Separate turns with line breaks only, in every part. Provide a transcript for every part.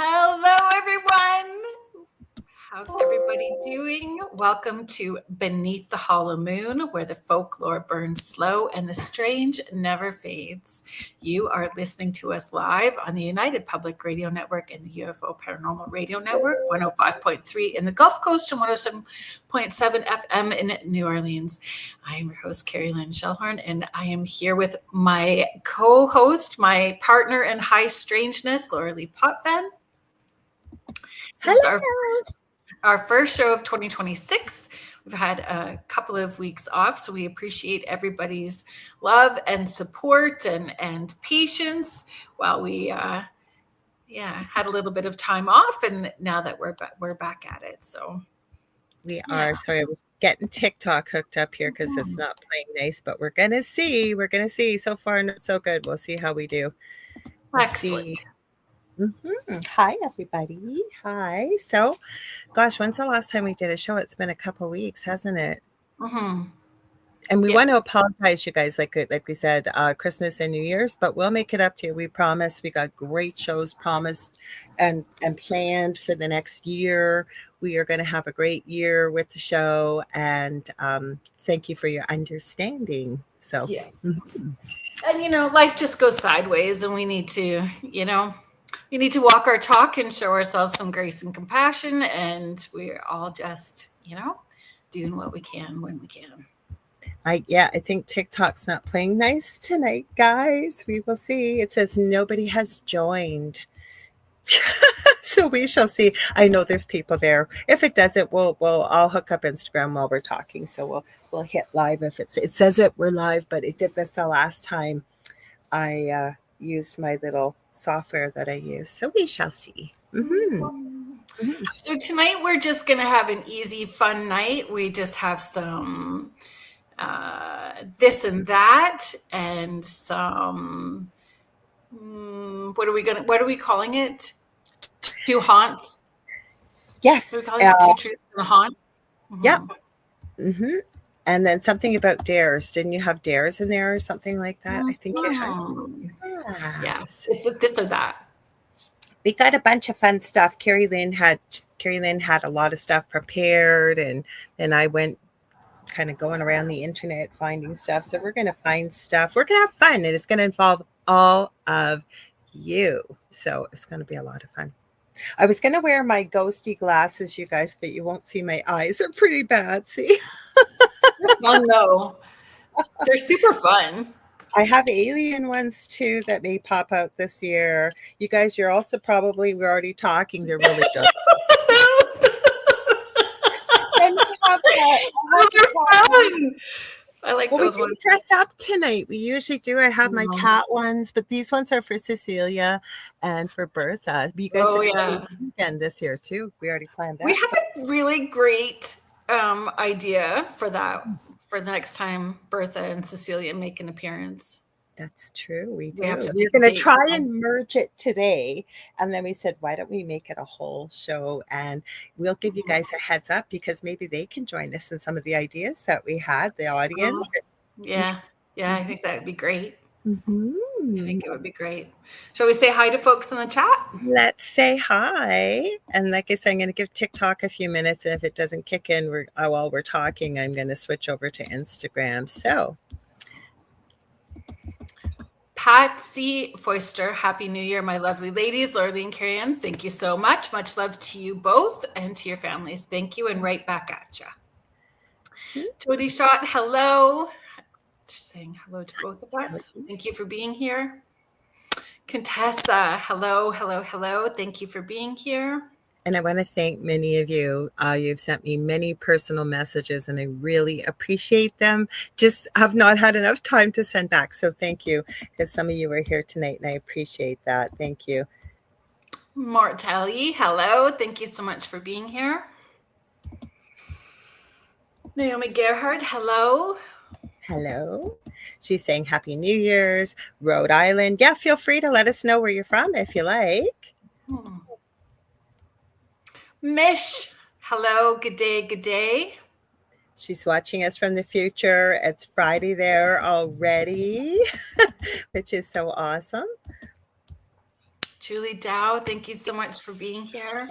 Hello, everyone. How's everybody doing? Welcome to Beneath the Hollow Moon, where the folklore burns slow and the strange never fades. You are listening to us live on the United Public Radio Network and the UFO Paranormal Radio Network, 105.3 in the Gulf Coast and 107.7 FM in New Orleans. I am your host, Kerrilynn Shellhorn, and I am here with my co-host, my partner in high strangeness, Lorilei Potvin. This is our first show of 2026. We've had a couple of weeks off, so we appreciate everybody's love and support and patience while we had a little bit of time off, and now that we're back at it. So
we are. Sorry, I was getting TikTok hooked up here because it's not playing nice, but we're gonna see. So far, so good. We'll see how we do.
Excellent.
Hi, everybody. Hi. So, gosh, when's the last time we did a show? It's been a couple of weeks, hasn't it? And we want to apologize, you guys, like we said, Christmas and New Year's, but we'll make it up to you. We promise. We got great shows promised and planned for the next year. We are going to have a great year with the show, and thank you for your understanding. So,
and life just goes sideways, and we need to, we need to walk our talk and show ourselves some grace and compassion. And we're all just, doing what we can when we can.
I think TikTok's not playing nice tonight, guys. We will see. It says nobody has joined. So we shall see. I know there's people there. If it doesn't, I'll hook up Instagram while we're talking. So we'll hit live if it says it we're live, but it did this the last time I used my little software that I use. So we shall see.
So tonight we're just gonna have an easy, fun night. We just have some this and that, and some what are we calling it? Two haunts.
Yes.
We're calling it two truths and a haunt.
Yep. And then something about dares. Didn't you have dares in there or something like that? I think you had.
Yes. It's this or that.
We got a bunch of fun stuff. Kerrilynn had a lot of stuff prepared, and then I went kind of going around the internet finding stuff. So we're going to find stuff. We're going to have fun, and it's going to involve all of you. So it's going to be a lot of fun. I was going to wear my ghosty glasses, you guys, but you won't see my eyes. They're pretty bad. See?
Oh, no. They're super fun.
I have alien ones, too, that may pop out this year. You guys, you're also we're already talking. They're really good.
I like those ones.
We dress up tonight. We usually do. I have my cat ones, but these ones are for Cecilia and for Bertha. You guys are going again this year too. We already planned that.
We have a really great idea for that for the next time Bertha and Cecilia make an appearance.
That's true. We do. We're going to try and merge it today. And then we said, why don't we make it a whole show? And we'll give you guys a heads up because maybe they can join us in some of the ideas that we had, the audience.
Yeah, I think that would be great. I think it would be great. Shall we say hi to folks in the chat?
Let's say hi. And like I said, I'm going to give TikTok a few minutes. And if it doesn't kick in while we're talking, I'm going to switch over to Instagram. So
Patsy Foister, Happy New Year, my lovely ladies. Lorilei and Kerrilynn, thank you so much. Much love to you both and to your families. Thank you, and right back at you. Tony Shot, hello. Just saying hello to both of us. Thank you for being here. Contessa, hello. Thank you for being here.
And I want to thank many of you. You've sent me many personal messages, and I really appreciate them. Just have not had enough time to send back. So thank you, because some of you are here tonight, and I appreciate that. Thank you.
Martelli, hello. Thank you so much for being here. Naomi Gerhard, hello.
Hello. She's saying Happy New Year's. Rhode Island. Yeah, feel free to let us know where you're from if you like.
Mish, hello, good day.
She's watching us from the future. It's Friday there already, which is so awesome.
Julie Dow, thank you so much for being here.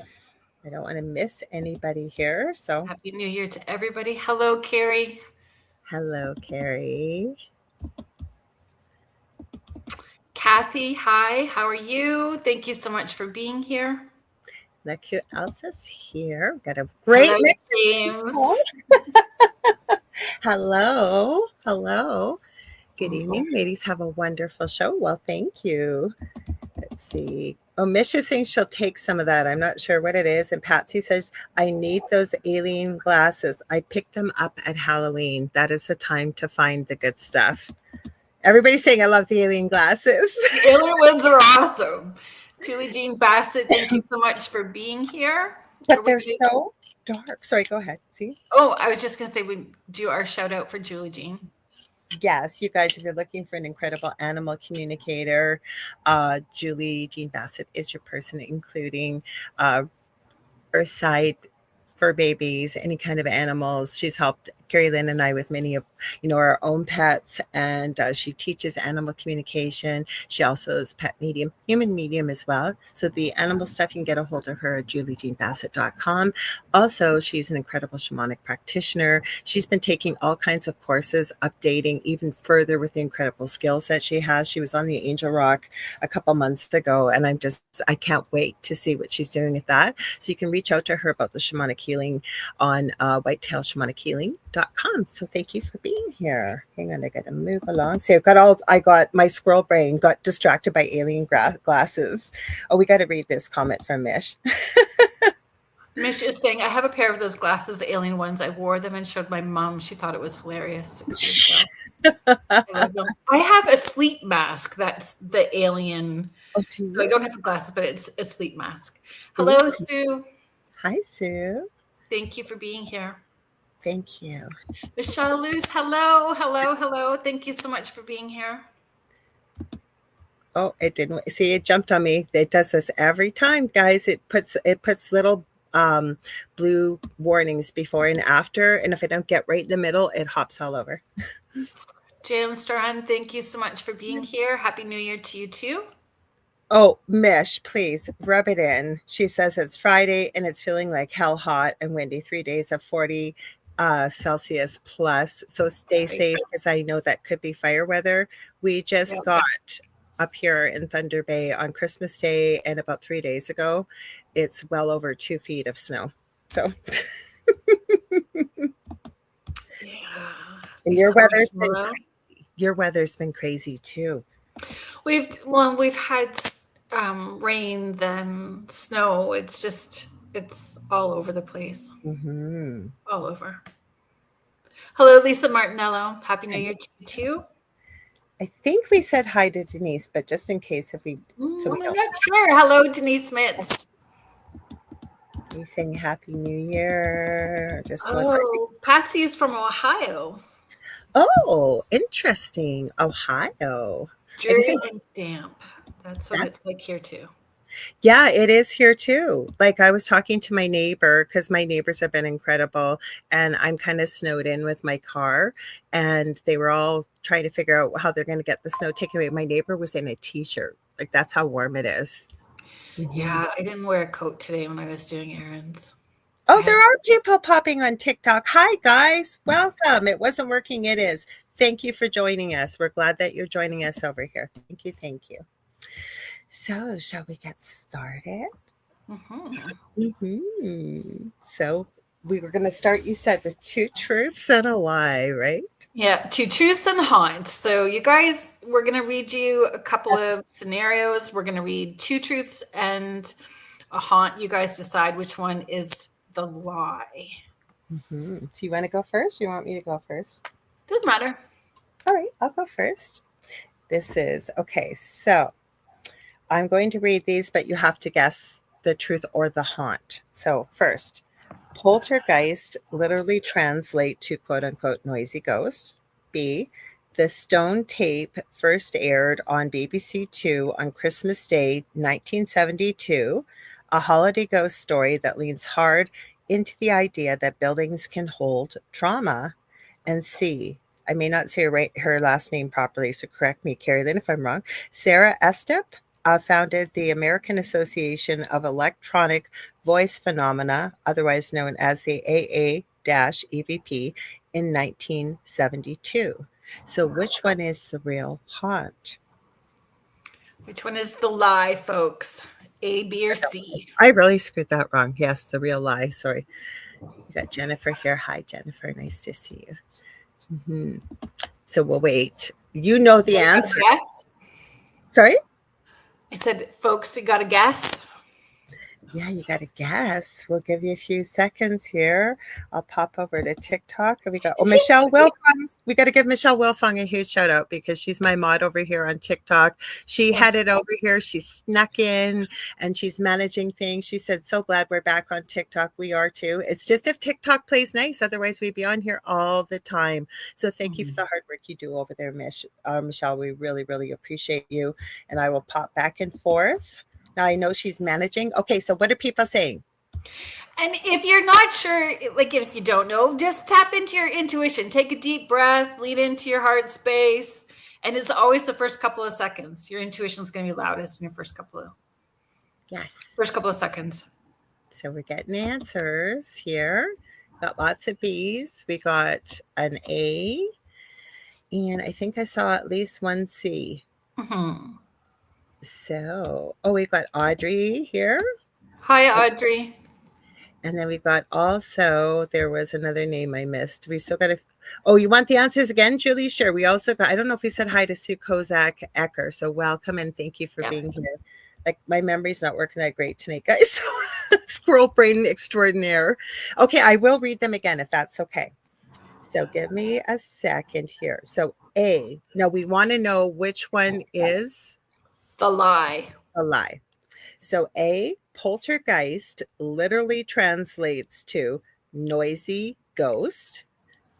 I don't want to miss anybody here. So
Happy New Year to everybody. Hello, Carrie.
hello, Carrie.
Kathy, hi. How are you? Thank you so much for being here.
Look who else is here. We've got a great
Hello,
mix.
James.
Hello. Hello. Good evening, ladies. Have a wonderful show. Well, thank you. Let's see. Oh, Mish is saying she'll take some of that. I'm not sure what it is. And Patsy says, I need those alien glasses. I picked them up at Halloween. That is the time to find the good stuff. Everybody's saying I love the alien glasses.
The alien ones are awesome. Julie Jean Bassett, thank you so much for being here.
But they're so dark. Sorry, go ahead. See?
Oh, I was just going to say we do our shout out for Julie Jean.
Yes, you guys, if you're looking for an incredible animal communicator, Julie Jean Bassett is your person, including Earthside fur babies, any kind of animals. She's helped Kerrilynn and I with many of, our own pets, and she teaches animal communication. She also is pet medium, human medium as well. So the animal stuff, you can get a hold of her at juliejeanbassett.com. Also, she's an incredible shamanic practitioner. She's been taking all kinds of courses, updating even further with the incredible skills that she has. She was on the Angel Rock a couple months ago, and I can't wait to see what she's doing with that. So you can reach out to her about the shamanic healing on whitetailshamanichealing.com. So thank you for being here. Hang on, I gotta move along. So I got my squirrel brain got distracted by alien glasses. Oh, we got to read this comment from Mish.
Mish is saying, I have a pair of those glasses, the alien ones. I wore them and showed my mom. She thought it was hilarious. I have a sleep mask that's the alien.
Oh,
so I don't have glasses, but it's a sleep mask. Hello, Sue.
Hi, Sue.
Thank you for being here.
Thank you.
Michelle Luz, hello, hello, hello. Thank you so much for being here.
Oh, it didn't. See, it jumped on me. It does this every time, guys. It puts little blue warnings before and after, and if I don't get right in the middle, it hops all over.
Jam Strahan, thank you so much for being here. Happy New Year to you too.
Oh, Mish, please rub it in. She says it's Friday and it's feeling like hell hot and windy. 3 days of 40 Celsius plus. So stay safe, because I know that could be fire weather. We just got up here in Thunder Bay on Christmas Day, and about 3 days ago, it's well over 2 feet of snow. So and your weather's been crazy too.
We've had rain, then snow. It's all over the place.
Mm-hmm.
All over. Hello, Lisa Martinello. Happy New Year to you too.
I think we said hi to Denise, but just in case I'm
not sure. Hello, Denise Mitz.
He's saying Happy New Year.
Patsy is from Ohio.
Oh, interesting. Ohio.
Dreary and damp. That's what it's like here too.
Yeah, it is here too. Like, I was talking to my neighbor, because my neighbors have been incredible, and I'm kind of snowed in with my car, and they were all trying to figure out how they're going to get the snow taken away. My neighbor was in a t-shirt. Like, that's how warm it is.
Yeah, I didn't wear a coat today when I was doing errands.
Oh, there are people popping on TikTok. Hi, guys. Welcome. It wasn't working. It is. Thank you for joining us. We're glad that you're joining us over here. Thank you. Thank you. So, shall we get started? So, we were going to start, you said, with 2 truths and a lie, right?
Yeah, 2 truths and haunts. So, you guys, we're going to read you a couple of scenarios. We're going to read 2 truths and a haunt. You guys decide which one is the lie.
So, you want to go first? Or you want me to go first?
Doesn't matter.
All right, I'll go first. This is okay. So, I'm going to read these, but you have to guess the truth or the haunt. So first, poltergeist literally translate to quote unquote noisy ghost. B, the stone tape first aired on BBC 2 on Christmas Day, 1972, a holiday ghost story that leans hard into the idea that buildings can hold trauma. And C, I may not say her last name properly, so correct me, Kerrilynn, if I'm wrong, Sarah Estep, founded the American Association of Electronic Voice Phenomena, otherwise known as the AA-EVP, in 1972. So which one is the real haunt?
Which one is the lie, folks? A, B, or C?
I really screwed that wrong. Yes, the real lie. Sorry. You got Jennifer here. Hi, Jennifer. Nice to see you. Mm-hmm. So we'll wait. You know the answer. Sorry?
I said, folks, you got a guess?
Yeah, you got to guess. We'll give you a few seconds here. I'll pop over to TikTok. And we got Michelle Wilfong. We got to give Michelle Wilfong a huge shout out because she's my mod over here on TikTok. She headed over here. She snuck in and she's managing things. She said, so glad we're back on TikTok. We are too. It's just if TikTok plays nice. Otherwise, we'd be on here all the time. So thank you for the hard work you do over there, Michelle. We really, really appreciate you. And I will pop back and forth. Now I know she's managing. Okay, so what are people saying?
And if you're not sure, like if you don't know, just tap into your intuition. Take a deep breath, lead into your heart space. And it's always the first couple of seconds. Your intuition is going to be loudest in your first couple of seconds.
So we're getting answers here. Got lots of B's. We got an A. And I think I saw at least one C.
Mm-hmm.
So, we've got Audrey here.
Hi, Audrey.
And then we've got also, there was another name I missed. We still got to, you want the answers again, Julie? Sure. We also got, I don't know if we said hi to Sue Kozak Ecker. So welcome and thank you for being here. Like my memory's not working that great tonight, guys. Squirrel brain extraordinaire. Okay, I will read them again if that's okay. So give me a second here. So A, now we want to know which one is
the lie.
A lie. So A, poltergeist literally translates to noisy ghost.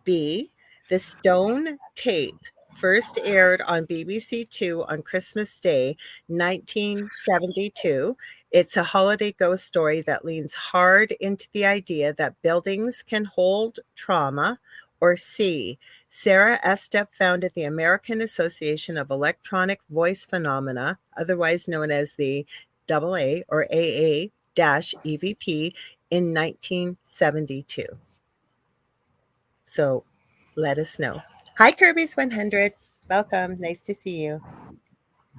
B, the stone tape first aired on BBC Two on Christmas Day, 1972. It's a holiday ghost story that leans hard into the idea that buildings can hold trauma. Or C, Sarah Estep founded the American Association of Electronic Voice Phenomena, otherwise known as the AA or AA-EVP, in 1972. So let us know. Hi, Kirby's 100. Welcome. Nice to see you.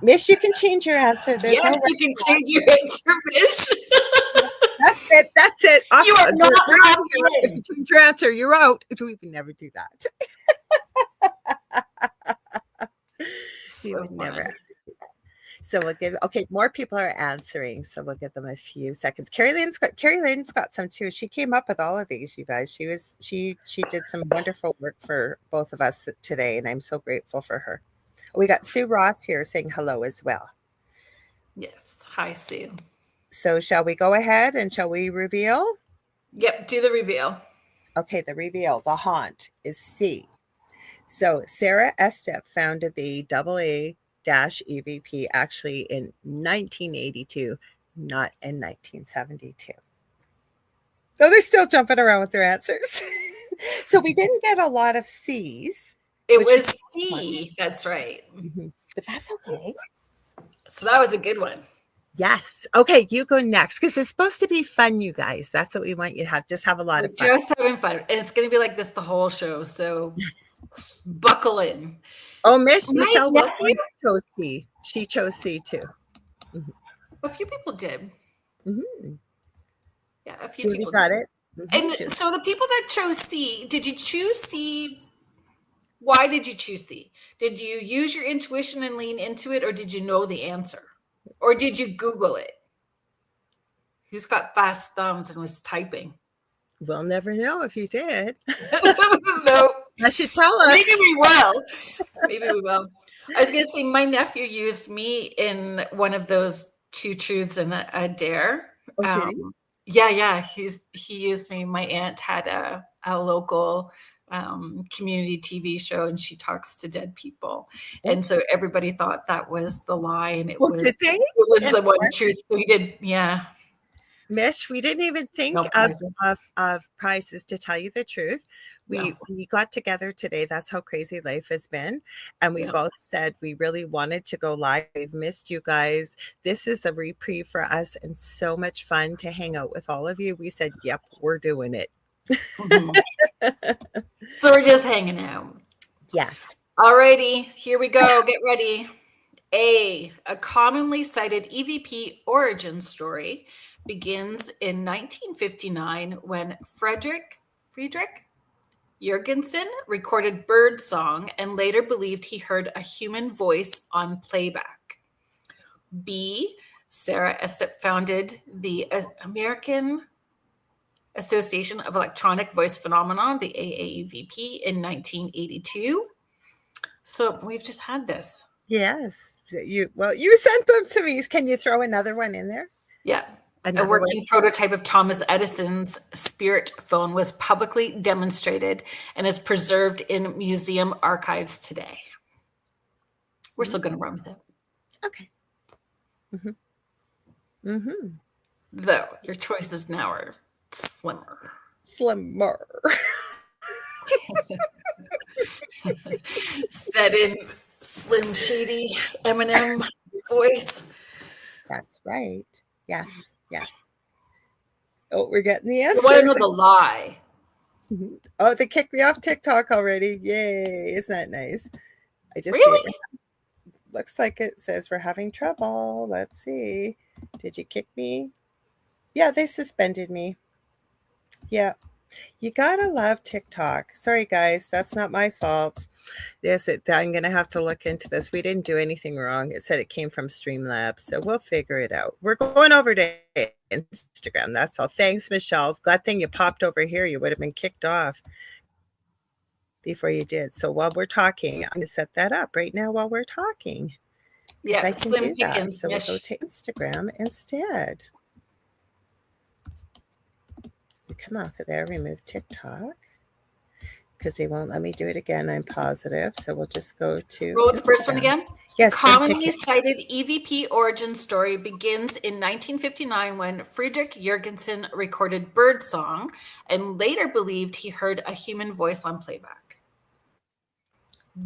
Mish, you can change your answer.
There's you can change your answer, Mish.
That's it.
You are not allowed.
If you change your answer, you're out. We would never do that. We would never do that. So we'll give, more people are answering. So we'll give them a few seconds. Kerrilynn's got some too. She came up with all of these, you guys. She did some wonderful work for both of us today, and I'm so grateful for her. We got Sue Ross here saying hello as well.
Yes. Hi, Sue.
So shall we go ahead and shall we reveal?
Yep, do the reveal.
Okay, the reveal, the haunt is C. So Sarah Estep founded the AA-EVP actually in 1982, not in 1972. So they're still jumping around with their answers. So we didn't get a lot of C's.
It was C. That's right.
Mm-hmm. But that's okay.
So that was a good one.
Yes. Okay, you go next because it's supposed to be fun, you guys. That's what we want you to have. Just have a lot of fun.
Just having fun. And it's going to be like this the whole show. So buckle in.
Oh, Michelle chose C. She chose C too.
Mm-hmm. A few people did.
Mm-hmm.
Yeah, a few
Julie
people
got
did.
it.
Mm-hmm. And so the people that chose C, did you choose C? Why did you choose C? Did you use your intuition and lean into it, or did you know the answer? Or did you Google it? Who's got fast thumbs and was typing?
We'll never know if you did.
No.
That should tell us.
Maybe we will. Maybe we will. I was going to say my nephew used me in one of those 2 truths and a dare.
Oh, did he?
Yeah. He used me. My aunt had a local community TV show, and she talks to dead people, and so everybody thought that was the lie, and it was
did they?
It was the one truth. So he did, yeah.
Mish, we didn't even think of prizes, to tell you the truth. We got together today. That's how crazy life has been. And we both said we really wanted to go live. We've missed you guys. This is a reprieve for us and so much fun to hang out with all of you. We said, yep, we're doing it.
So we're just hanging out.
Yes.
Alrighty, here we go. Get ready. A commonly cited EVP origin story begins in 1959 when Friedrich Jurgensen recorded bird song and later believed he heard a human voice on playback. B, Sarah Estep founded the American Association of Electronic Voice Phenomenon, the AAVP, in 1982. So we've just had this.
Yes. You sent them to me. Can you throw another one in there?
Yeah. A working prototype of Thomas Edison's spirit phone was publicly demonstrated and is preserved in museum archives today. We're still going to run with it.
Okay. Mm-hmm.
Though your choices now are slimmer. Said in Slim Shady Eminem voice.
That's right. Yes. Oh, we're getting the answers.
You want to know the lie?
Oh, they kicked me off TikTok already. Yay. Isn't that nice? I just
really?
see it. Looks like it says we're having trouble. Let's see. Did you kick me? Yeah, they suspended me. Yeah. You gotta love TikTok. Sorry, guys. That's not my fault. Yes, I'm going to have to look into this. We didn't do anything wrong. It said it came from Streamlabs, so we'll figure it out. We're going over to Instagram. That's all. Thanks, Michelle. Glad thing you popped over here. You would have been kicked off before you did. So while we're talking, I'm going to set that up right now while we're talking.
Yeah,
I can do that. So we'll go to Instagram instead. We come off of there, remove TikTok. Because they won't let me do it again, I'm positive. So we'll just go to
roll the first one again.
Yes.
Commonly cited EVP origin story begins in 1959 when Friedrich Jurgensen recorded bird song and later believed he heard a human voice on playback.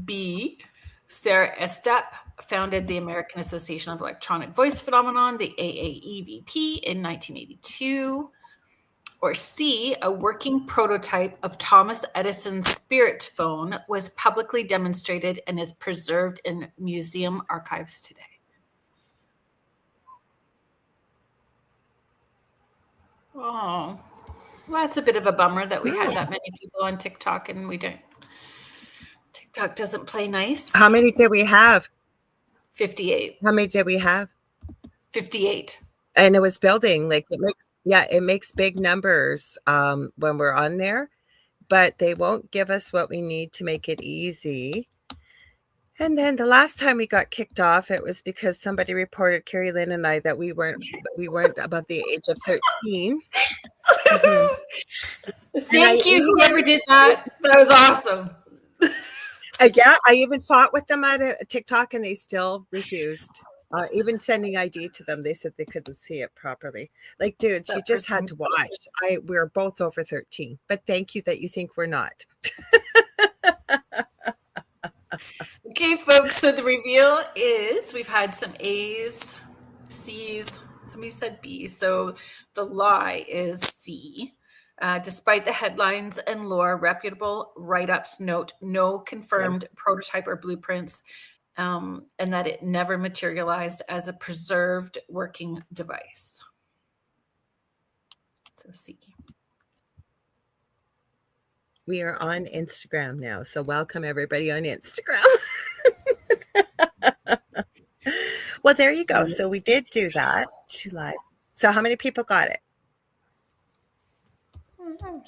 B, Sarah Estep founded the American Association of Electronic Voice Phenomenon, the AAEVP, in 1982. Or C, a working prototype of Thomas Edison's spirit phone was publicly demonstrated and is preserved in museum archives today. Oh, well, that's a bit of a bummer that we had that many people on TikTok and we don't. TikTok doesn't play nice.
How many did we have?
58.
How many did we have?
58.
And it was building, like it makes big numbers when we're on there, but they won't give us what we need to make it easy. And then the last time we got kicked off, it was because somebody reported Kerrilynn and I that we weren't above the age of 13.
Thank you, whoever did that. That was awesome.
Yeah, I even fought with them at a TikTok and they still refused. Even sending ID to them, they said they couldn't see it properly. Like, dudes, you just had to watch. We're both over 13, but thank you that you think we're not.
Okay, folks, so the reveal is we've had some A's, C's, somebody said B, so the lie is C. Despite the headlines and lore, reputable write-ups note no confirmed prototype or blueprints, and that it never materialized as a preserved working device. So C.
We are on Instagram now, so welcome everybody on Instagram. Well, there you go. So we did do that to live. So how many people got it?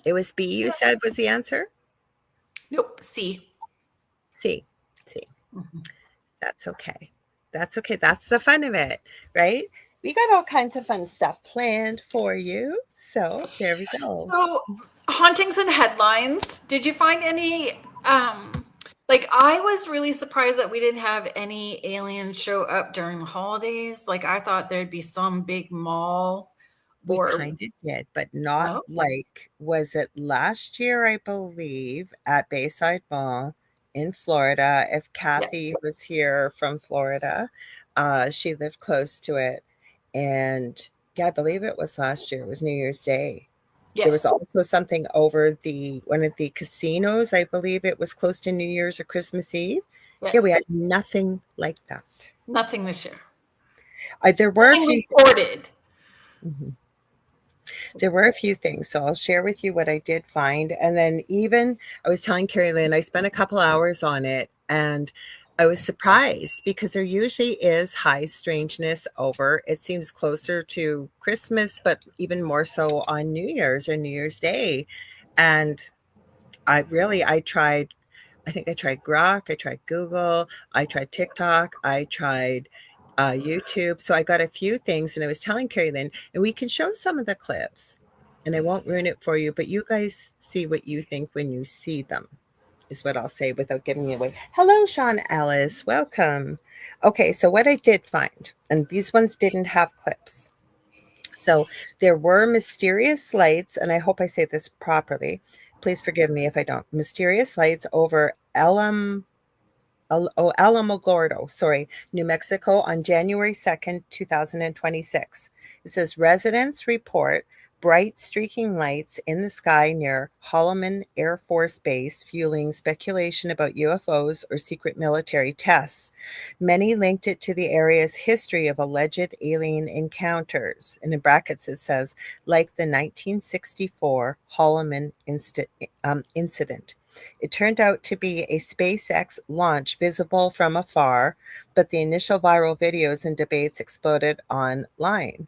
It was B, you said was the answer?
Nope, C.
C. Mm-hmm. That's okay. That's okay. That's the fun of it, right? We got all kinds of fun stuff planned for you. So there we go.
So hauntings and headlines. Did you find any, like I was really surprised that we didn't have any aliens show up during the holidays. Like I thought there'd be some big mall
We kind of did, but not like, was it last year, I believe, at Bayside Mall in Florida? If Kathy was here from Florida, she lived close to it. And yeah, I believe it was last year. It was New Year's Day. There was also something over one of the casinos. I believe it was close to New Year's or Christmas Eve. Yeah, we had nothing like that.
Nothing this year.
There were a few
recorded.
There were a few things, so I'll share with you what I did find. And then even I was telling Kerrilynn, I spent a couple hours on it, and I was surprised because there usually is high strangeness over. It seems closer to Christmas, but even more so on New Year's or New Year's Day. And I tried, I think I tried Grok, I tried Google, I tried TikTok, I tried YouTube. So I got a few things, and I was telling Kerrilynn, and we can show some of the clips, and I won't ruin it for you, but you guys see what you think when you see them, is what I'll say without giving it away. Hello, Sean Ellis. Welcome. Okay, so what I did find, and these ones didn't have clips. So there were mysterious lights, and I hope I say this properly. Please forgive me if I don't. Mysterious lights over Alamogordo, New Mexico on January 2nd, 2026. It says residents report bright streaking lights in the sky near Holloman Air Force Base, fueling speculation about UFOs or secret military tests. Many linked it to the area's history of alleged alien encounters. And in brackets, it says, like the 1964 Holloman incident. It turned out to be a SpaceX launch visible from afar, but the initial viral videos and debates exploded online.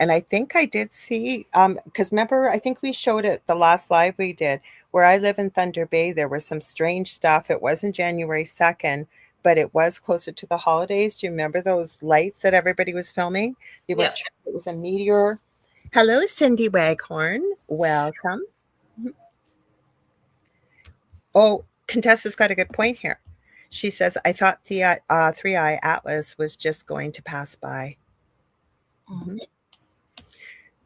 And I think I did see, because remember, I think we showed it the last live we did, where I live in Thunder Bay. There was some strange stuff. It wasn't January 2nd, but it was closer to the holidays. Do you remember those lights that everybody was filming? It was a meteor. Hello, Cindy Waghorn. Welcome. Oh, Contessa's got a good point here. She says, I thought the three-eye atlas was just going to pass by. Mm-hmm.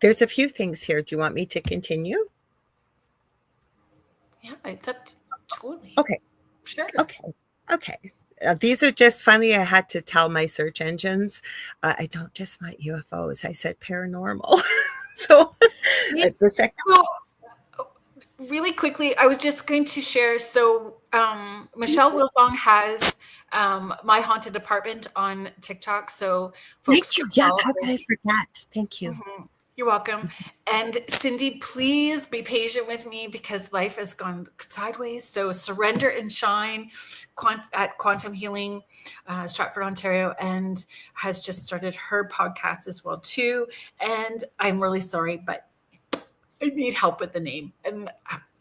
There's a few things here. Do you want me to continue?
Yeah, it's up to totally.
Okay.
Sure.
Okay. These are just, finally, I had to tell my search engines, I don't just want UFOs. I said paranormal. So the second...
Really quickly, I was just going to share. So Michelle Wilfong has My Haunted Apartment on TikTok. So
folks, thank you. Yes, how could I forget? Thank you.
Mm-hmm. You're welcome. And Cindy, please be patient with me because life has gone sideways. So Surrender and Shine at Quantum Healing, Stratford, Ontario, and has just started her podcast as well too. And I'm really sorry, but I need help with the name. And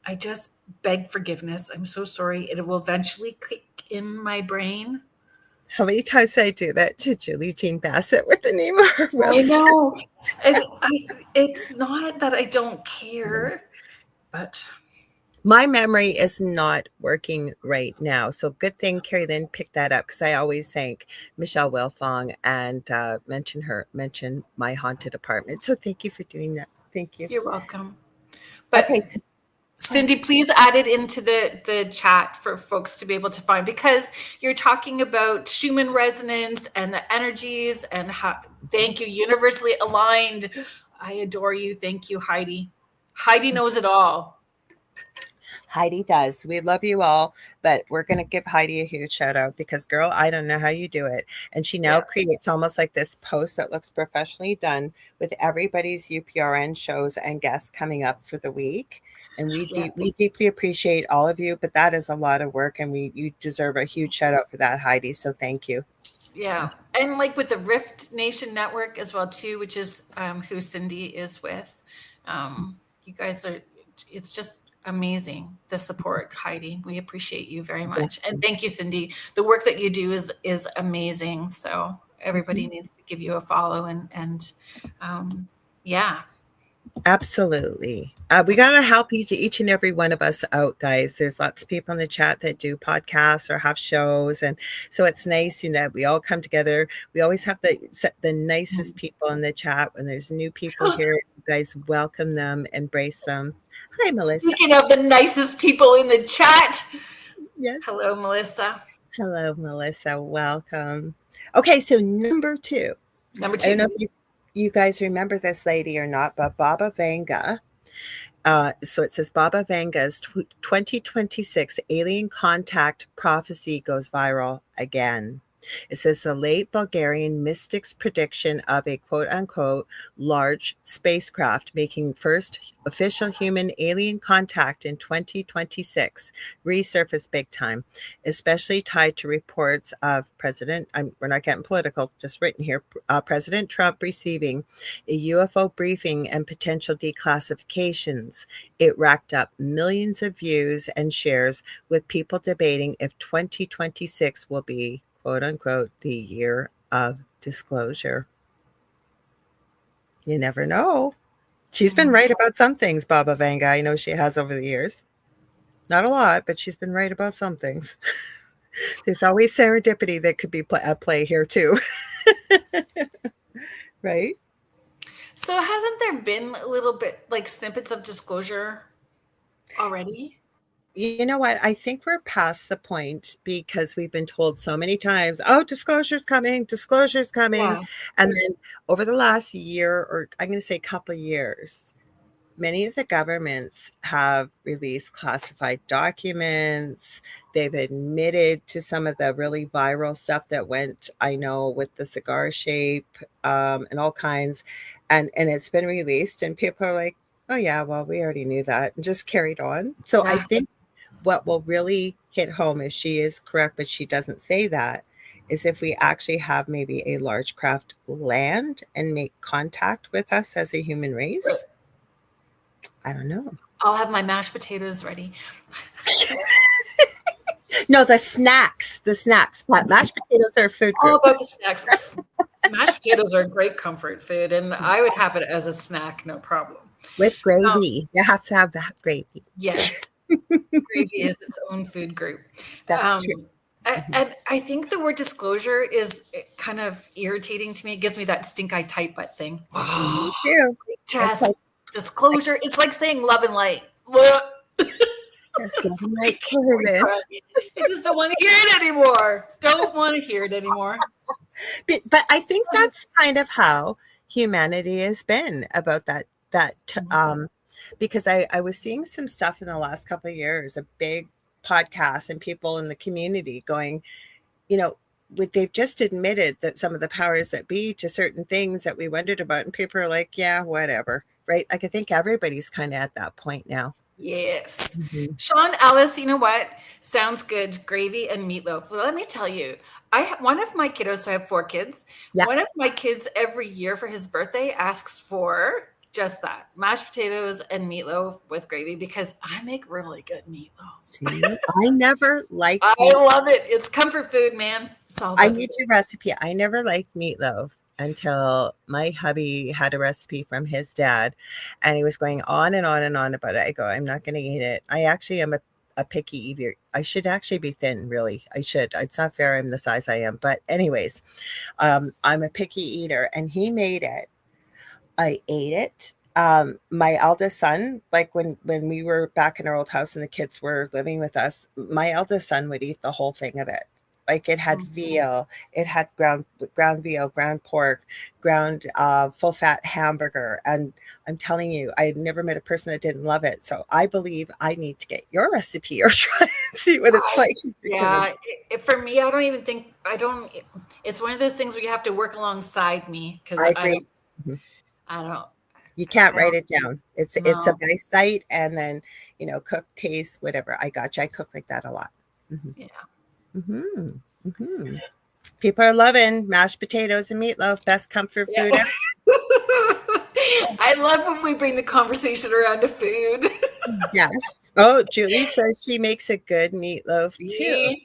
I just beg forgiveness. I'm so sorry. It will eventually click in my brain.
How many times did I do that to Julie Jean Bassett with the name of her website?
I know. It's not that I don't care, but...
My memory is not working right now. So good thing Kerrilynn picked that up because I always thank Michelle Wilfong and mention My Haunted Apartment. So thank you for doing that. Thank you.
You're welcome. But okay, Cindy, please add it into the chat for folks to be able to find, because you're talking about Schumann resonance and the energies and how, thank you, universally aligned. I adore you. Thank you, Heidi. Heidi knows it all.
Heidi does. We love you all, but we're going to give Heidi a huge shout out because, girl, I don't know how you do it. And she now creates almost like this post that looks professionally done with everybody's UPRN shows and guests coming up for the week. And we deeply appreciate all of you, but that is a lot of work, and you deserve a huge shout out for that, Heidi. So thank you.
Yeah. And like with the Rift Nation Network as well too, which is who Cindy is with. You guys are, it's just amazing, the support, Heidi. We appreciate you very much. And thank you, Cindy. The work that you do is amazing. So everybody needs to give you a follow and yeah.
Absolutely. We got to help each and every one of us out, guys. There's lots of people in the chat that do podcasts or have shows. And so it's nice, that we all come together. We always have the nicest people in the chat. When there's new people here, you guys welcome them, embrace them. Hi, Melissa.
Speaking of the nicest people in the chat.
Yes.
Hello, Melissa.
Hello, Melissa. Welcome. Okay, so number two. I don't know if you guys remember this lady or not, but Baba Vanga. So it says Baba Vanga's 2026 alien contact prophecy goes viral again. It says the late Bulgarian mystic's prediction of a quote unquote large spacecraft making first official human alien contact in 2026 resurfaced big time, especially tied to reports of we're not getting political, just written here, President Trump receiving a UFO briefing and potential declassifications. It racked up millions of views and shares, with people debating if 2026 will be quote unquote the year of disclosure. You never know. She's been right about some things, Baba Vanga. I know she has over the years. Not a lot, but she's been right about some things. There's always serendipity that could be at play here too. Right?
So hasn't there been a little bit like snippets of disclosure already?
You know what? I think we're past the point because we've been told so many times, oh, disclosure's coming. Yeah. And then over the last year, or I'm going to say couple years, many of the governments have released classified documents. They've admitted to some of the really viral stuff that went, I know, with the cigar shape and all kinds. And it's been released and people are like, oh, yeah, well, we already knew that and just carried on. So I think what will really hit home, if she is correct, but she doesn't say that, is if we actually have maybe a large craft land and make contact with us as a human race. I don't know.
I'll have my mashed potatoes ready.
No, the snacks. But mashed potatoes are food group.
All about the snacks. Mashed potatoes are a great comfort food, and I would have it as a snack, no problem.
With gravy. It has to have that gravy.
Yes. Gravy is its own food group.
That's true.
And I think the word disclosure is kind of irritating to me. It gives me that stink eye tight butt thing.
Me too.
Just disclosure. It's like saying love and light.
Yes, love and light, Kerrilynn.
I just don't want to hear it anymore.
But I think that's kind of how humanity has been about that because I was seeing some stuff in the last couple of years, a big podcast and people in the community going, they've just admitted that some of the powers that be to certain things that we wondered about, and people are like, yeah, whatever, right? Like I think everybody's kind of at that point now.
Yes. Mm-hmm. Sean Ellis, you know what? Sounds good. Gravy and meatloaf. Well, let me tell you, one of my kiddos, I have 4 kids. Yeah. One of my kids every year for his birthday asks for just that, mashed potatoes and meatloaf with gravy, because I make really good meatloaf.
See, I never liked
I love it. It's comfort food, man.
I need your recipe. I never liked meatloaf until my hubby had a recipe from his dad, and he was going on and on and on about it. I go, I'm not going to eat it. I actually am a picky eater. I should actually be thin, really. I should. It's not fair I'm the size I am. But anyways, I'm a picky eater, and he made it. I ate it. My eldest son, like when we were back in our old house and the kids were living with us, my eldest son would eat the whole thing of it. Like it had veal, it had ground veal, ground pork, ground full fat hamburger. And I'm telling you, I had never met a person that didn't love it. So I believe I need to get your recipe or try and see what it's like.
Yeah. For me, it's one of those things where you have to work alongside me. Because
I agree. You can't write it down. It's a by sight, and then, cook, taste, whatever. I got you. I cook like that a lot. Mm-hmm.
Yeah.
Mm-hmm. Mm-hmm. People are loving mashed potatoes and meatloaf. Best comfort food ever.
I love when we bring the conversation around to food.
Yes. Oh, Julie says she makes a good meatloaf too.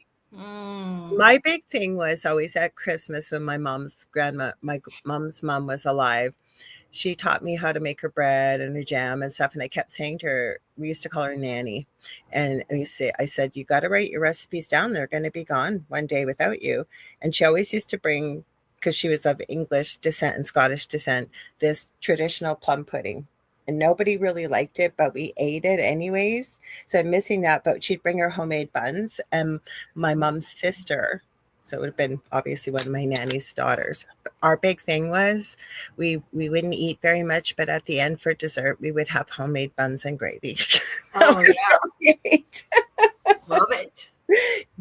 My big thing was always at Christmas when my mom's mom was alive. she taught me how to make her bread and her jam and stuff. And I kept saying to her, we used to call her Nanny. And I said, you got to write your recipes down. They're going to be gone one day without you. And she always used to bring, because she was of English descent and Scottish descent, this traditional plum pudding. And nobody really liked it, but we ate it anyways. So I'm missing that. But she'd bring her homemade buns. And my mom's sister, so it would have been obviously one of my nanny's daughters. Our big thing was we wouldn't eat very much, but at the end for dessert, we would have homemade buns and gravy.
Oh, yeah. Love it.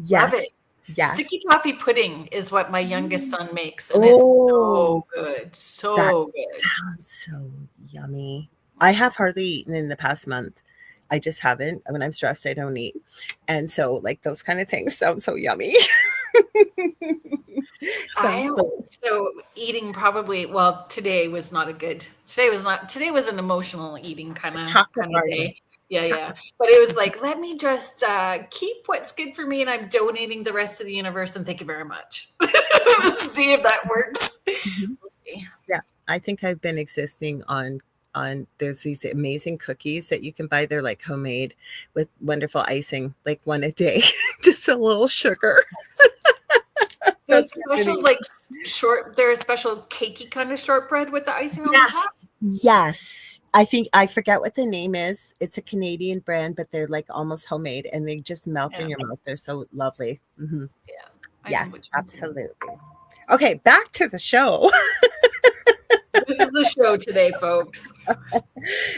Yes.
Love it.
Yes.
Sticky toffee pudding is what my youngest son makes. And it's so good. So good.
Sounds so yummy. I have hardly eaten in the past month. I just haven't. When I'm stressed, I don't eat. And so like those kind of things sound so yummy.
So eating probably, well, today was not a good, today was an emotional eating kind of day. Yeah. But it was like, let me just keep what's good for me, and I'm donating the rest to the universe, and thank you very much. See if that works.
Mm-hmm. We'll see. Yeah, I think I've been existing on there's these amazing cookies that you can buy. They're like homemade with wonderful icing, like one a day, just a little sugar.
That's special, like they're a special cakey kind of shortbread with the icing on the top.
Yes. I think I forget what the name is. It's a Canadian brand, but they're like almost homemade and they just melt in your mouth. They're so lovely. Mm-hmm. Yeah. Yes, absolutely. Okay, back to the show.
This is the show today, folks.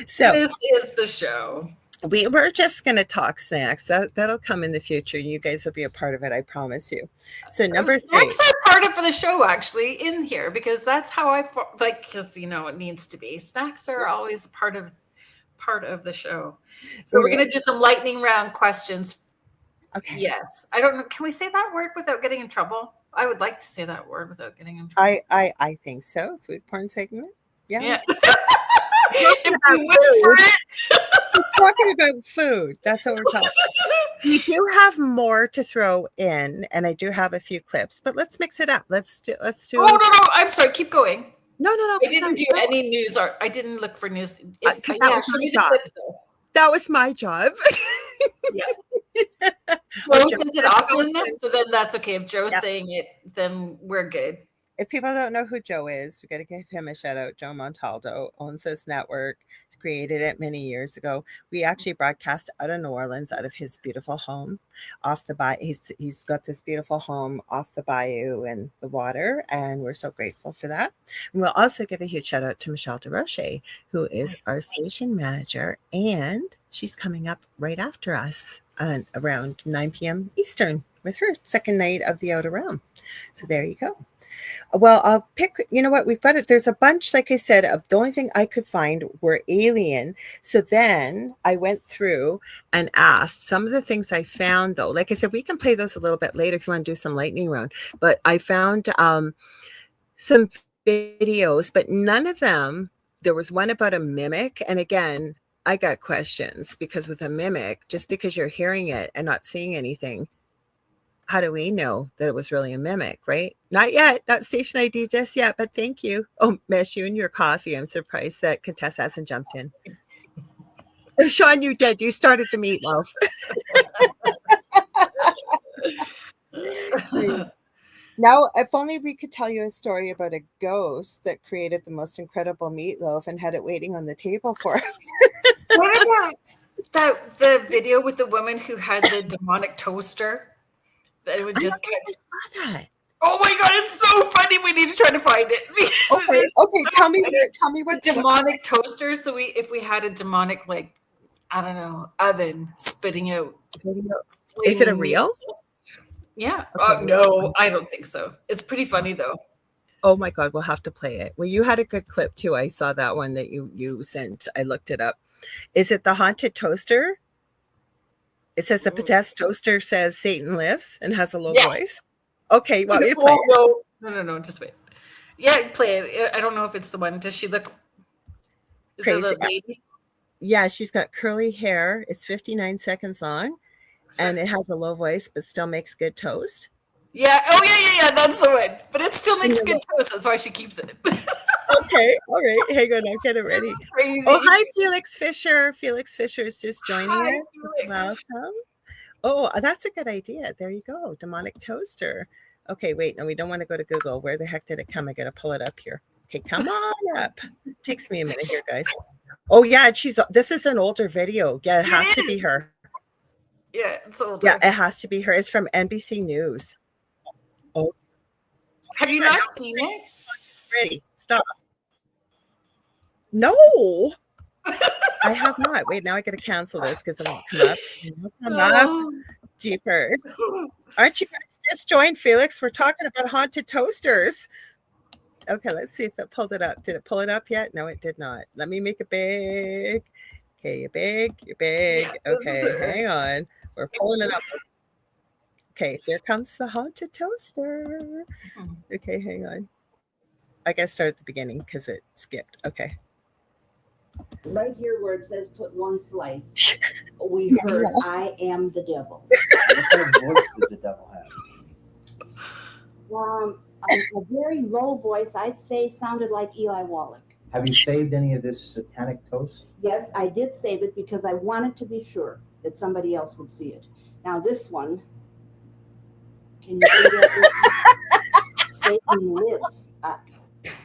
So
this is the show.
We were just going to talk snacks. That'll come in the future. You guys will be a part of it, I promise you. So number 3.
Snacks are part of the show, actually, in here, because that's how I like. Because it needs to be. Snacks are always part of the show. So we're going to do some lightning round questions.
Okay.
Yes. I don't know. Can we say that word without getting in trouble? I would like to say that word without getting in trouble.
I think so. Food porn segment. Yeah. Talking about food. That's what we're talking about. We do have more to throw in, and I do have a few clips, but let's mix it up. Let's do.
Oh no! I'm sorry. Keep going.
No.
I didn't do any news. I didn't look for news.
Because that was my job. That was my job.
Yeah. Joe says it often, so then that's okay. If Joe's saying it, then we're good.
If people don't know who Joe is, we got to give him a shout out. Joe Montaldo owns this network. He's created it many years ago. We actually broadcast out of New Orleans, out of his beautiful home off the bayou. He's got this beautiful home off the bayou and the water, and we're so grateful for that. And we'll also give a huge shout out to Michelle DeRoche, who is our station manager, and she's coming up right after us around 9 p.m. Eastern with her second night of the Outer Realm. So there you go. Well, I'll pick, you know what, we've got it. There's a bunch, like I said, of the only thing I could find were alien. So then I went through and asked some of the things I found, though. Like I said, we can play those a little bit later if you want to do some lightning round. But I found some videos, but none of them, there was one about a mimic. And again, I got questions because with a mimic, just because you're hearing it and not seeing anything, how do we know that it was really a mimic, right? Not yet, not station ID just yet, but thank you. Oh, Mesh, you and your coffee. I'm surprised that Contessa hasn't jumped in. Oh, Sean, you did. You started the meatloaf. Now, if only we could tell you a story about a ghost that created the most incredible meatloaf and had it waiting on the table for us.
What about the video with the woman who had the demonic toaster? That would just
saw that.
Oh my god, it's so funny. We need to try to find it.
Okay. Tell me what
demonic toaster. So if we had a demonic, like, I don't know, oven spitting out.
Is it a reel?
Yeah. Oh no, I don't think so. It's pretty funny though.
Oh my god, we'll have to play it. Well, you had a good clip too. I saw that one that you sent. I looked it up. Is it the haunted toaster? It says the possessed toaster says Satan lives and has a low voice. Okay, well, you play it.
No, just wait. Yeah, play it. I don't know if it's the one. Does she look
crazy? The lady? Yeah, she's got curly hair. It's 59 seconds long, and it has a low voice, but still makes good toast.
Yeah. Oh, yeah. That's the one. But it still makes good toast. That's why she keeps it.
Okay. All right. Hang on. I'll get it ready.
Crazy.
Oh, hi, Felix Fisher. Felix Fisher is just joining
Hi,
us.
Felix.
Welcome. Oh, that's a good idea. There you go. Demonic toaster. Okay, wait. No, we don't want to go to Google. Where the heck did it come? I got to pull it up here. Okay, come on up. Takes me a minute here, guys. Oh, yeah. This is an older video. Yeah, it has to be her.
Yeah, it's older.
Yeah, it has to be her. It's from NBC News. Oh.
Have you not seen it?
Ready. Stop. No. I have not. Wait, now I got to cancel this because it won't come up. Come up. Jeepers. Aren't you guys just joined, Felix? We're talking about haunted toasters. Okay, let's see if it pulled it up. Did it pull it up yet? No, it did not. Let me make it big. Okay, you're big. You're big. Okay, hang on. We're pulling it up. Okay, here comes the haunted toaster. Okay, hang on. I got to start at the beginning because it skipped. Okay.
Right here where it says put one slice, we heard, I am the devil.
What kind of voice did the devil have?
A very low voice, I'd say sounded like Eli Wallach.
Have you saved any of this satanic toast?
Yes, I did save it because I wanted to be sure that somebody else would see it. Now this one, can you see that? Satan lives.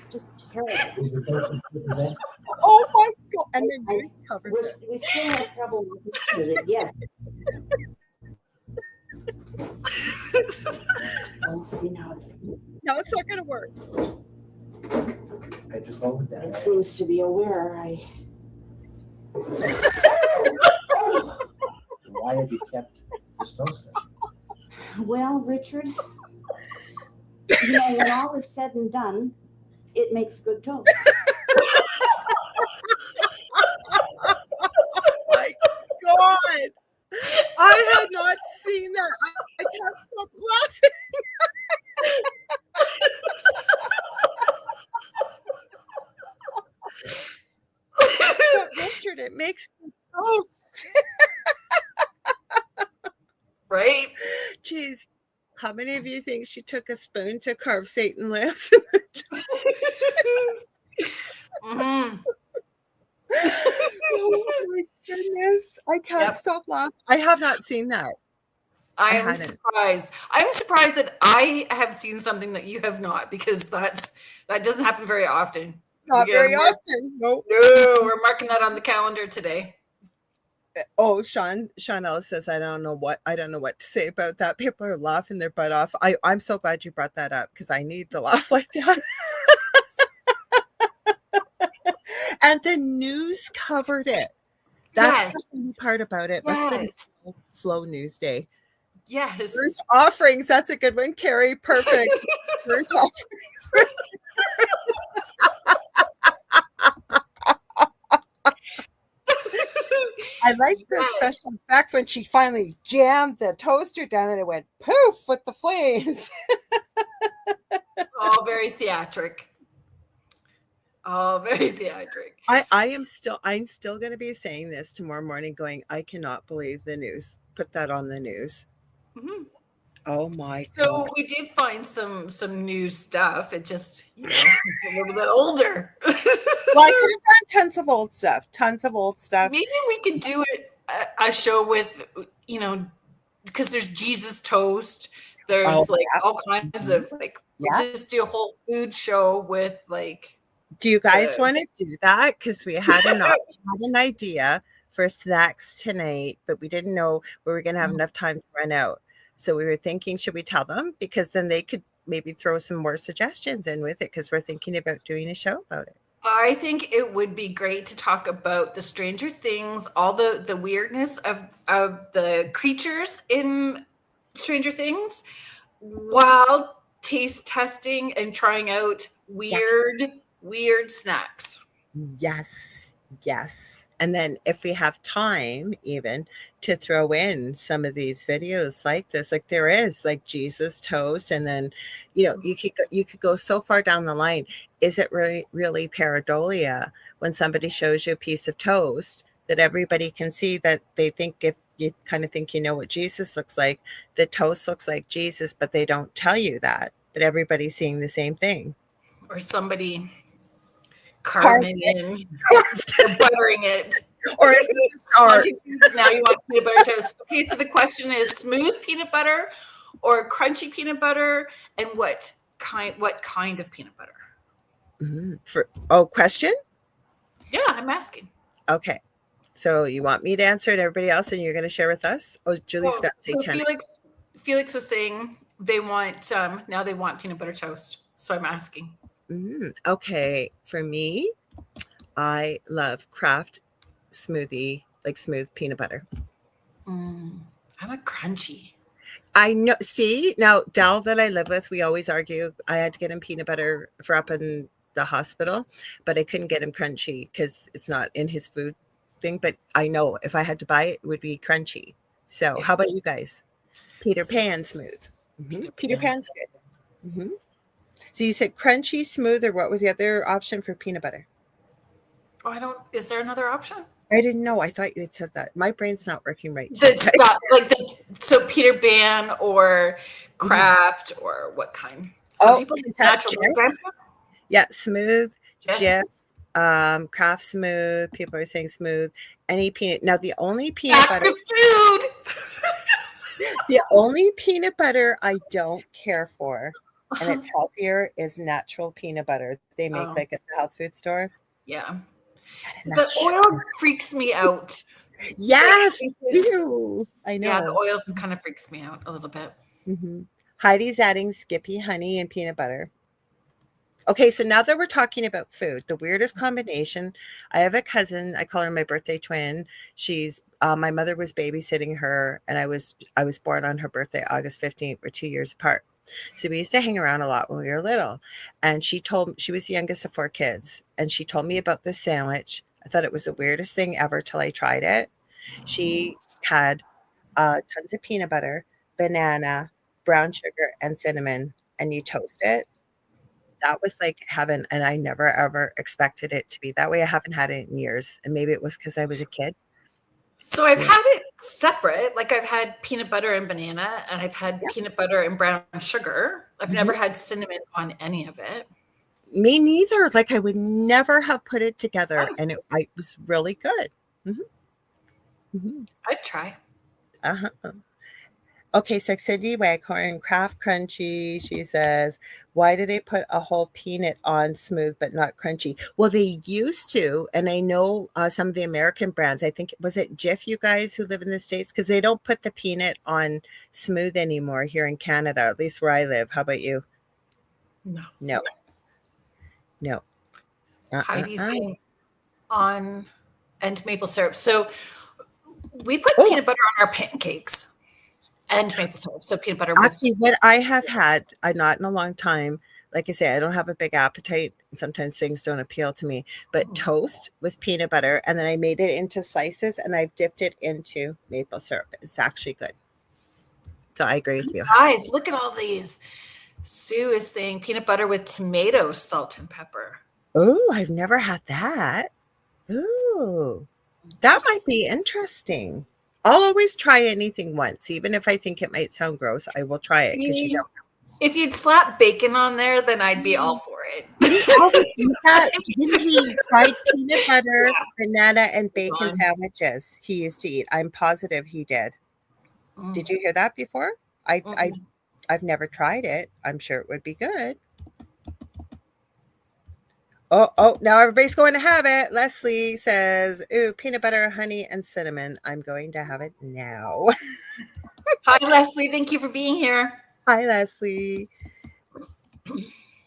Just terrible.
Is the toast represent?
Oh my God. And then you covered it.
We still have trouble with it, yes. Oh, see, now it's
not going to work.
I just hold it down.
It seems to be aware.
Why have you kept this toaster?
Well, Richard, when all is said and done, it makes good toast.
My God. I had not seen that. I can't stop laughing. But Richard, it makes good toast.
Right?
Jeez. How many of you think she took a spoon to carve Satan lips in the toast?
Mm-hmm.
Oh my goodness. I can't stop laughing. I have not seen that.
I'm surprised. I'm surprised that I have seen something that you have not, because that doesn't happen very often.
Not very often. Nope.
No, we're marking that on the calendar today.
Oh, Sean Ellis says, I don't know what to say about that. People are laughing their butt off. I'm so glad you brought that up because I need to laugh like that. And the news covered it. That's the funny part about it. Must have been a slow news day.
Yes.
Burnt offerings. That's a good one, Carrie. Perfect. Burnt offerings. I like the special effect when she finally jammed the toaster down and it went poof with the flames.
All very theatric. Oh, very theatric.
I'm still going to be saying this tomorrow morning going, I cannot believe the news. Put that on the news. Mm-hmm. Oh my God.
So we did find some new stuff. It just, it's a little bit older.
Well, I could have found tons of old stuff.
Maybe we could do a show with, because there's Jesus toast. There's all kinds of just do a whole food show with
Do you guys want to do that? Because we had an idea for snacks tonight, but we didn't know we were going to have enough time to run out. So we were thinking, should we tell them? Because then they could maybe throw some more suggestions in with it, because we're thinking about doing a show about it.
I think it would be great to talk about the Stranger Things, all the weirdness of the creatures in Stranger Things, while taste testing and trying out weird snacks.
Yes. And then if we have time even to throw in some of these videos like this, like there is like Jesus toast. And then, you could go so far down the line. Is it really pareidolia when somebody shows you a piece of toast that everybody can see, that they think, if you kind of think what Jesus looks like, the toast looks like Jesus, but they don't tell you that, but everybody's seeing the same thing.
Or somebody carving it in, or buttering it.
Or is it a start?
Now you want peanut butter toast. Okay, so the question is smooth peanut butter or crunchy peanut butter, and what kind of peanut butter?
Question?
Yeah, I'm asking.
Okay. So you want me to answer it, everybody else, and you're going to share with us? Oh, Julie's got satanic.
Felix was saying they want now they want peanut butter toast. So I'm asking.
Okay. For me, I love Kraft smoothie, like smooth peanut butter.
I'm a crunchy.
I know. See, now Dal that I live with, we always argue. I had to get him peanut butter for up in the hospital, but I couldn't get him crunchy because it's not in his food thing. But I know if I had to buy it, it would be crunchy. So how about you guys? Peter Pan smooth. Peter Pan's good. So you said crunchy, smooth, or what was the other option for peanut butter?
Oh, is there another option?
I didn't know. I thought you had said that. My brain's not working right.
So Peter Pan or Kraft or what kind?
Natural. Yeah, smooth. Jif. Kraft smooth. People are saying smooth. Any peanut. Now the only peanut butter.
Food.
The only peanut butter I don't care for, and it's healthier, is natural peanut butter they make like at the health food store.
Yeah. The oil freaks me out.
Yes, ew. I know.
Yeah, the oil kind of freaks me out a little bit.
Heidi's adding Skippy honey and peanut butter. Okay, so now that we're talking about food, the weirdest combination. I have a cousin. I call her my birthday twin. She's my mother was babysitting her, and I was born on her birthday, August 15th. We're 2 years apart. So we used to hang around a lot when we were little. And she was the youngest of 4 kids. And she told me about this sandwich. I thought it was the weirdest thing ever till I tried it. She had tons of peanut butter, banana, brown sugar, and cinnamon, and you toast it. That was like heaven. And I never, ever expected it to be that way. I haven't had it in years. And maybe it was because I was a kid.
So I've had it separate. Like I've had peanut butter and banana, and I've had peanut butter and brown sugar. I've never had cinnamon on any of it.
Me neither. Like I would never have put it together, and it was really good.
I'd try.
Okay, so Cindy Waghorn, Kraft Crunchy, she says, why do they put a whole peanut on smooth but not crunchy? Well, they used to, and I know some of the American brands, I think, was it Jif, you guys who live in the States? Because they don't put the peanut on smooth anymore here in Canada, at least where I live. How about you? No.
Heidi's on and maple syrup. So we put peanut butter on our pancakes. And maple syrup. So peanut butter.
Actually, what I have had, not in a long time, like I say, I don't have a big appetite. And sometimes things don't appeal to me. But toast with peanut butter. And then I made it into slices and I've dipped it into maple syrup. It's actually good. So I agree with you.
Guys, look at all these. Sue is saying peanut butter with tomato, salt, and pepper.
Oh, I've never had that. Ooh, that might be interesting. I'll always try anything once, even if I think it might sound gross. I will try it because you don't know.
If you'd slap bacon on there, then I'd be all for it.
He fried peanut butter, banana, and bacon sandwiches. He used to eat. I'm positive he did. Did you hear that before? I've never tried it. I'm sure it would be good. Oh, now everybody's going to have it. Leslie says, ooh, peanut butter, honey, and cinnamon. I'm going to have it now.
Hi, Leslie. Thank you for being here.
Hi, Leslie.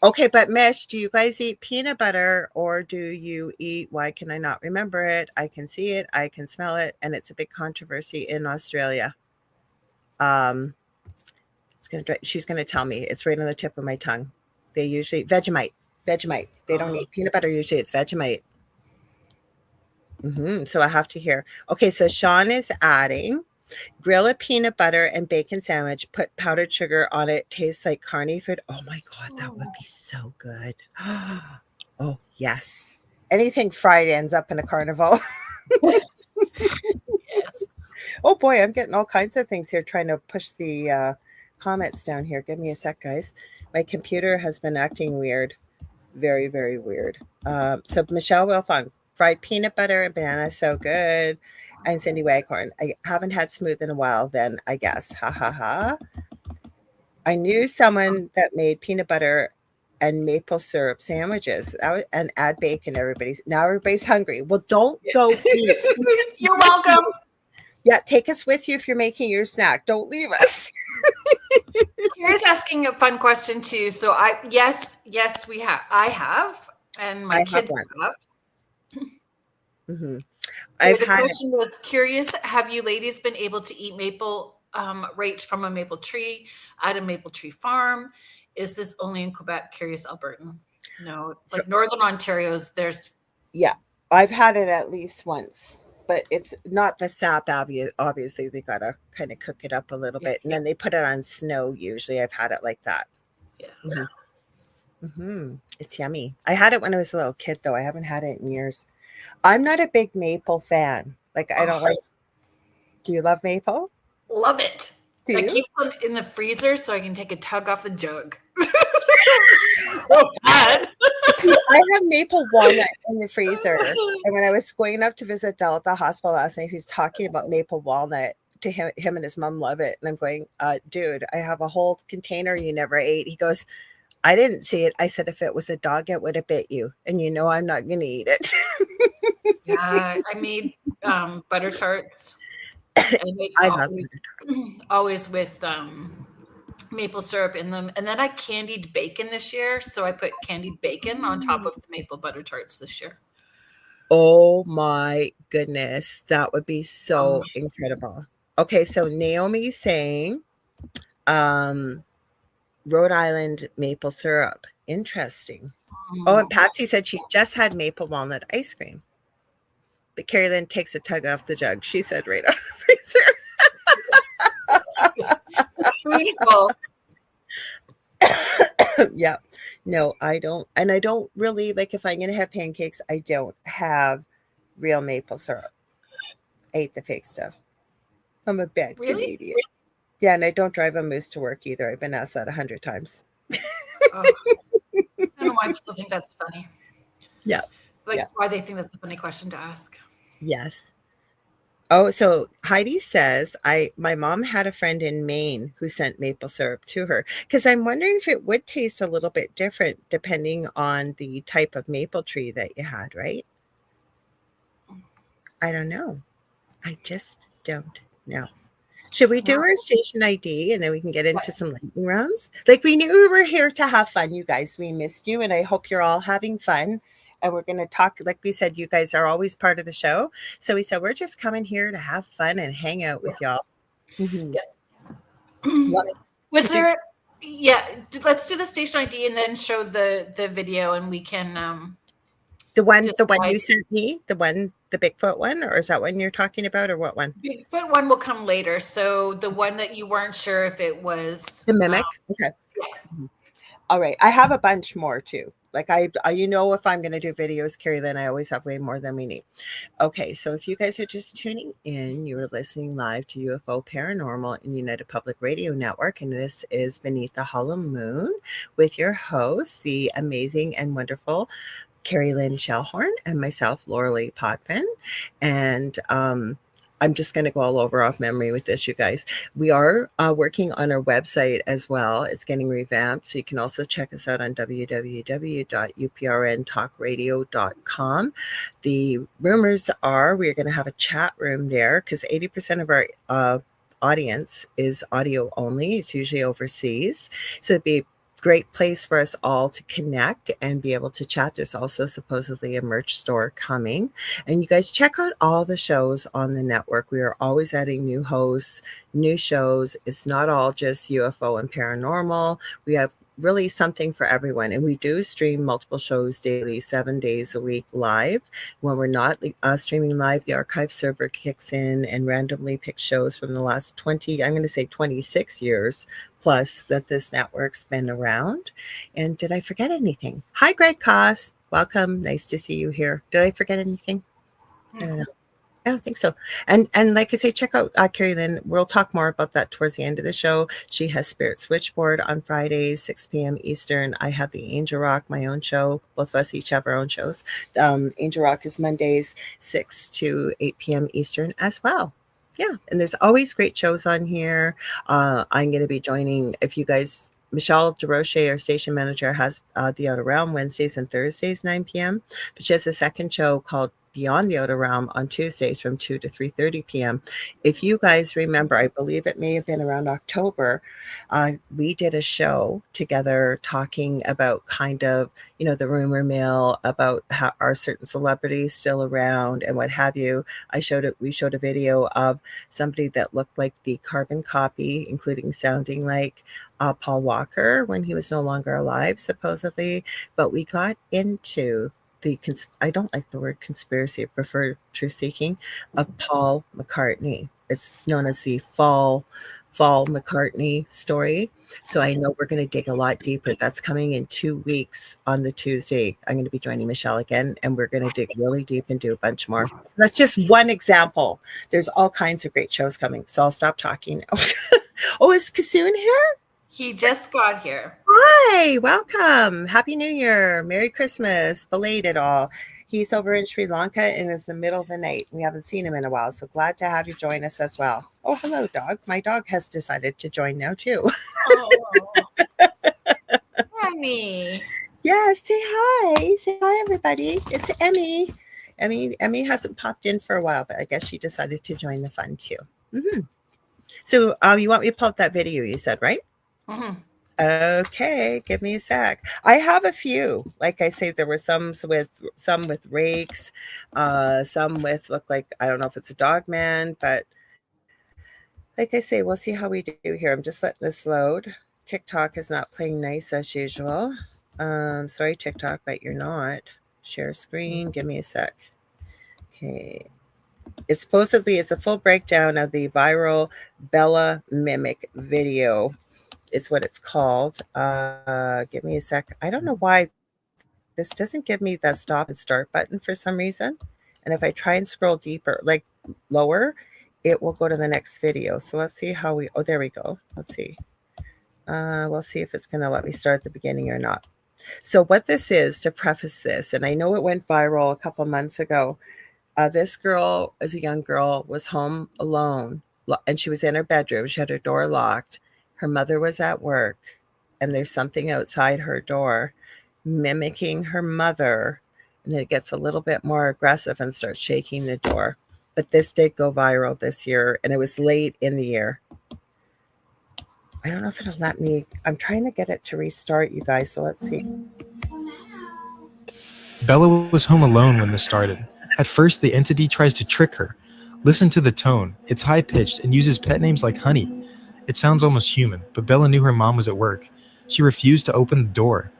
Okay, but Mish, do you guys eat peanut butter or do you eat, why can I not remember it? I can see it. I can smell it. And it's a big controversy in Australia. She's going to tell me. It's right on the tip of my tongue. They usually, Vegemite. They don't eat peanut butter. Usually it's Vegemite. So I have to hear. Okay, so Sean is adding, grill a peanut butter and bacon sandwich, put powdered sugar on it, tastes like carny food. Oh my God, that would be so good. Oh, yes. Anything fried ends up in a carnival.
Yes.
Oh boy, I'm getting all kinds of things here trying to push the comments down here. Give me a sec, guys. My computer has been acting weird. Very, very weird. So Michelle Wilfong, fried peanut butter and banana, so good. And Cindy Waghorn, I haven't had smooth in a while then, I guess. Ha ha ha. I knew someone that made peanut butter and maple syrup sandwiches and add bacon. Now everybody's hungry. Well, don't go eat.
You're welcome.
Yeah, take us with you if you're making your snack. Don't leave us.
Here's asking a fun question too. So yes, I have, and my kids have.
Mm-hmm.
The question was curious. Have you ladies been able to eat maple right from a maple tree at a maple tree farm? Is this only in Quebec? Curious Albertan. No, like Northern Ontario's.
Yeah, I've had it at least once, but it's not the sap. Obviously, they gotta kind of cook it up a little bit, and then they put it on snow. Usually, I've had it like that.
Yeah.
Mm-hmm. Mm-hmm. It's yummy. I had it when I was a little kid, though. I haven't had it in years. I'm not a big maple fan. Like, I don't like. Do you love maple?
Love it.
I
keep them in the freezer so I can take a tug off the jug. So bad.
See, I have maple walnut in the freezer. And when I was going up to visit Del at the hospital last night, he's talking about maple walnut. To him and his mom love it. And I'm going, dude, I have a whole container you never ate. He goes, I didn't see it. I said, if it was a dog, it would have bit you. And you know I'm not going to eat it.
Yeah, I made butter tarts. Always with maple syrup in them. And then I candied bacon this year. So I put candied bacon on top of the maple butter tarts this year.
Oh my goodness. That would be so incredible. Okay, so Naomi's saying Rhode Island maple syrup. Interesting. Oh, and Patsy said she just had maple walnut ice cream. But Kerrilynn takes a tug off the jug. She said right out of the freezer. Yeah. No, I don't. And I don't really, like, if I'm going to have pancakes, I don't have real maple syrup. I ate the fake stuff. I'm a bad Canadian. Yeah, and I don't drive a moose to work either. I've been asked that 100 times.
I don't know why people think that's funny.
Yeah.
Why they think that's a funny question to ask.
Yes. Oh, so Heidi says, my mom had a friend in Maine who sent maple syrup to her, because I'm wondering if it would taste a little bit different depending on the type of maple tree that you had, right? I don't know. I just don't know. Should we do our station ID and then we can get into some lightning rounds? Like, we knew we were here to have fun, you guys. We missed you, and I hope you're all having fun. And we're going to talk, like we said, you guys are always part of the show. So we said, we're just coming here to have fun and hang out with y'all. Mm-hmm.
Let's do the station ID and then show the video, and we can
the one you sent me, the Bigfoot one, or is that one you're talking about, or what one?
Bigfoot one will come later. So the one that you weren't sure if it was
the mimic. Okay. Yeah. All right. I have a bunch more too. Like if I'm going to do videos, Kerrilynn, I always have way more than we need. Okay, so if you guys are just tuning in, you are listening live to UFO Paranormal and United Public Radio Network, and this is Beneath the Hollow Moon with your host, the amazing and wonderful Kerrilynn Shellhorn, and myself, Lorilei Potvin. And I'm just going to go all over off memory with this, you guys. We are working on our website as well. It's getting revamped. So you can also check us out on www.uprntalkradio.com. The rumors are we're going to have a chat room there because 80% of our audience is audio only. It's usually overseas. So it'd be great place for us all to connect and be able to chat. There's also supposedly a merch store coming, and you guys check out all the shows on the network. We are always adding new hosts, new shows. It's not all just UFO and paranormal. We have really something for everyone, and we do stream multiple shows daily, 7 days a week live. When we're not streaming live, the archive server kicks in and randomly picks shows from the last 26 years plus that this network's been around. And did I forget anything? Hi, Greg Koss. Welcome. Nice to see you here. Did I forget anything? I don't know. I don't think so. And like I say, check out Kerrilynn. We'll talk more about that towards the end of the show. She has Spirit Switchboard on Fridays, 6 p.m. Eastern. I have the Angel Rock, my own show. Both of us each have our own shows. Angel Rock is Mondays, 6 to 8 p.m. Eastern as well. Yeah, and there's always great shows on here. I'm going to be joining, if you guys, Michelle DeRoche, our station manager, has the Outer Realm Wednesdays and Thursdays, 9 p.m. But she has a second show called Beyond the Outer Realm on Tuesdays from 2 to 3:30 p.m. If you guys remember, I believe it may have been around October, we did a show together talking about kind of, the rumor mill, about how are certain celebrities still around and what have you. We showed a video of somebody that looked like the carbon copy, including sounding like Paul Walker when he was no longer alive, supposedly. But we got into I don't like the word conspiracy, I prefer truth seeking, of Paul McCartney. It's known as the Fall McCartney story. So I know we're going to dig a lot deeper. That's coming in 2 weeks on the Tuesday. I'm going to be joining Michelle again, and we're going to dig really deep and do a bunch more. So that's just one example. There's all kinds of great shows coming. So I'll stop talking now. Oh, is Kasoon here?
He just got here.
Hi, welcome. Happy New Year. Merry Christmas. Belated all. He's over in Sri Lanka and it's the middle of the night. We haven't seen him in a while, so glad to have you join us as well. Oh, hello, dog. My dog has decided to join now, too.
Oh, honey.
Yeah, say hi. Say hi, everybody. It's Emmy. Emmy hasn't popped in for a while, but I guess she decided to join the fun, too. Mm-hmm. So you want me to pull up that video you said, right?
Mm-hmm.
Okay, give me a sec. I have a few. Like I say, there were some with rakes, some with look like, I don't know if it's a dog man, but like I say, we'll see how we do here. I'm just letting this load. TikTok is not playing nice as usual. Sorry, TikTok, but you're not. Share screen. Give me a sec. Okay. It supposedly is a full breakdown of the viral Bella mimic video. Is what it's called. Give me a sec. I don't know why this doesn't give me that stop and start button for some reason. And if I try and scroll deeper, like lower, it will go to the next video. So let's see how oh, there we go. Let's see. We'll see if it's going to let me start at the beginning or not. So what this is, to preface this, and I know it went viral a couple months ago. This girl, as a young girl, was home alone and she was in her bedroom. She had her door locked. Her mother was at work, and there's something outside her door mimicking her mother, and it gets a little bit more aggressive and starts shaking the door. But this did go viral this year, and it was late in the year. I don't know if it'll let me. I'm trying to get it to restart, you guys, so let's see.
Bella was home alone when this started. At first, the entity tries to trick her. Listen to the tone. It's high-pitched and uses pet names like Honey. It sounds almost human, but Bella knew her mom was at work. She refused to open the door.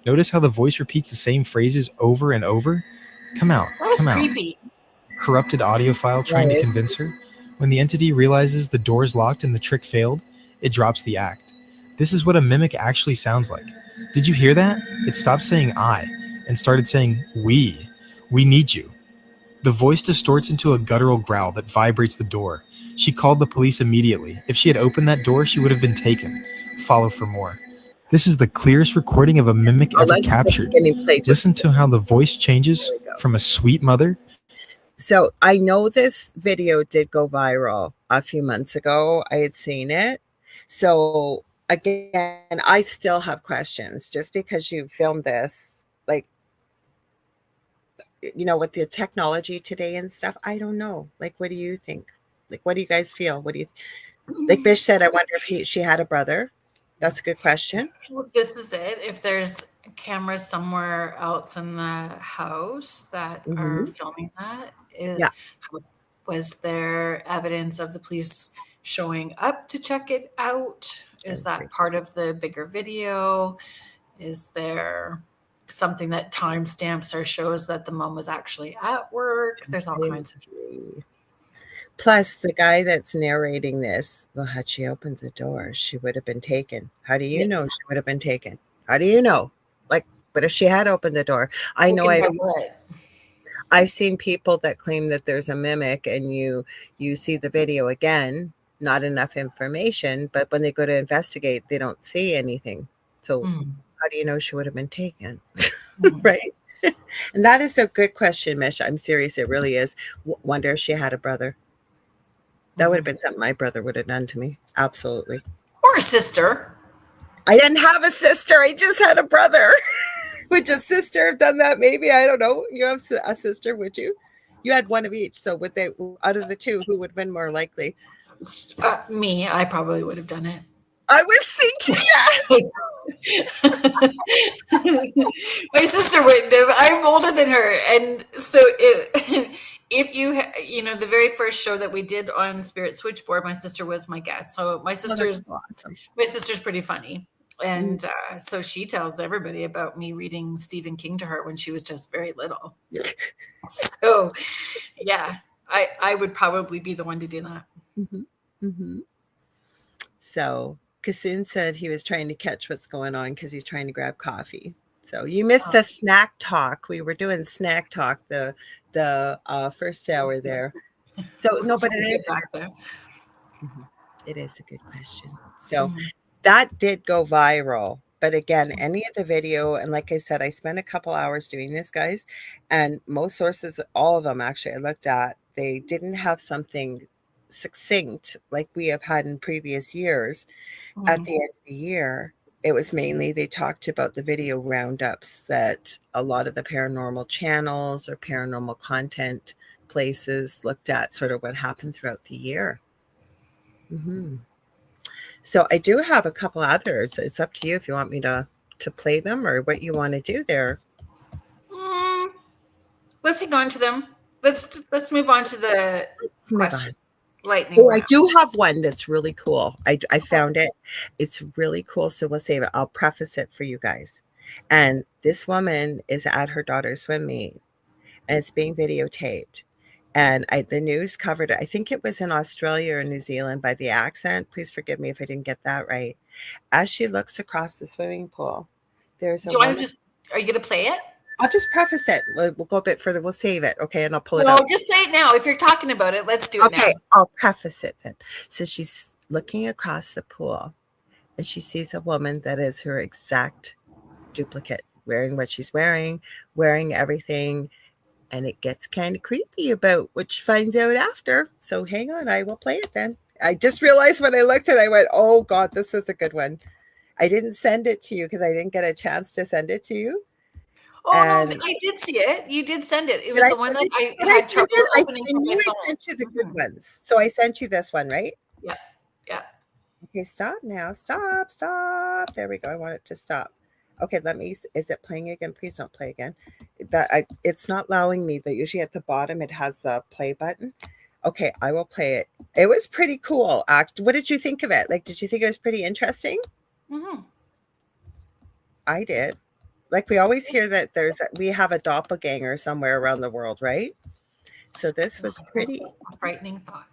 Notice how the voice repeats the same phrases over and over? Come out, come out.
Creepy.
Corrupted audio file trying to convince her. When the entity realizes the door is locked and the trick failed, it drops the act. This is what a mimic actually sounds like. Did you hear that? It stopped saying I and started saying we. We need you. The voice distorts into a guttural growl that vibrates the door. She called the police immediately. If she had opened that door, she would have been taken. Follow for more. This is the clearest recording of a mimic ever captured. Listen to how the voice changes from a sweet mother.
So I know this video did go viral a few months ago. I had seen it. So again, I still have questions just because you filmed this, like, with the technology today and stuff. I don't know. Like, what do you think? Like, what do you guys feel? What do you like? Bish said, I wonder if she had a brother. That's a good question.
Well, this is it. If there's cameras somewhere else in the house that are filming that, was there evidence of the police showing up to check it out? Is that part of the bigger video? Is there something that timestamps or shows that the mom was actually at work? There's all kinds of.
Plus, the guy that's narrating this, well, had she opened the door, she would have been taken. How do you know she would have been taken? How do you know? Like, but if she had opened the door, I know I've seen people that claim that there's a mimic, and you see the video again, not enough information, but when they go to investigate, they don't see anything. So how do you know she would have been taken? Right? And that is a good question, Mish. I'm serious. It really is. Wonder if she had a brother. That would have been something my brother would have done to me. Absolutely.
Or a sister.
I didn't have a sister. I just had a brother. Would your sister have done that? Maybe. I don't know. You have a sister, would you? You had one of each. So would they, out of the two, who would have been more likely?
Me. I probably would have done it.
I was thinking that.
My sister wouldn't have. I'm older than her. And so if you know, the very first show that we did on Spirit Switchboard, my sister was my guest. So my sister's
awesome.
My sister's pretty funny. And so she tells everybody about me reading Stephen King to her when she was just very little. So, yeah, I would probably be the one to do that.
So, Kassoon said he was trying to catch what's going on because he's trying to grab coffee. So you missed the snack talk. We were doing snack talk the first hour there. So no, but it is a good question. So that did go viral. But again, any of the video, and like I said, I spent a couple hours doing this, guys, and most sources, all of them actually I looked at, they didn't have something succinct like we have had in previous years. At the end of the year, it was mainly they talked about the video roundups that a lot of the paranormal channels or paranormal content places looked at, sort of what happened throughout the year. So I do have a couple others. It's up to you if you want me to play them or what you want to do there.
Let's hang on to them. Let's move on to the question. Lightning
round. I do have one that's really cool. I found it. It's really cool. So we'll save it. I'll preface it for you guys. And this woman is at her daughter's swim meet, and it's being videotaped. And the news covered it. I think it was in Australia or New Zealand by the accent. Please forgive me if I didn't get that right. As she looks across the swimming pool, there's a woman.
Are you going to play it?
I'll just preface it. We'll go a bit further. We'll save it. Okay. And I'll pull it
up.
No,
just say it now. If you're talking about it, let's do it now.
Okay. I'll preface it then. So she's looking across the pool and she sees a woman that is her exact duplicate, wearing what she's wearing everything. And it gets kind of creepy about what she finds out after. So hang on. I will play it then. I just realized when I looked at it, I went, oh God, this was a good one. I didn't send it to you because I didn't get a chance to send it to you.
Oh, no, I did see it. You did send it. It was the one that I had trouble opening.
I sent you the good ones. So I sent you this one, right?
Yeah. Yeah.
Okay, stop now. Stop. There we go. I want it to stop. Okay, is it playing again? Please don't play again. It's not allowing me. That usually at the bottom, it has a play button. Okay, I will play it. It was pretty cool. What did you think of it? Like, did you think it was pretty interesting? I did. Like, we always hear that we have a doppelganger somewhere around the world, right? So this was pretty
a frightening thought.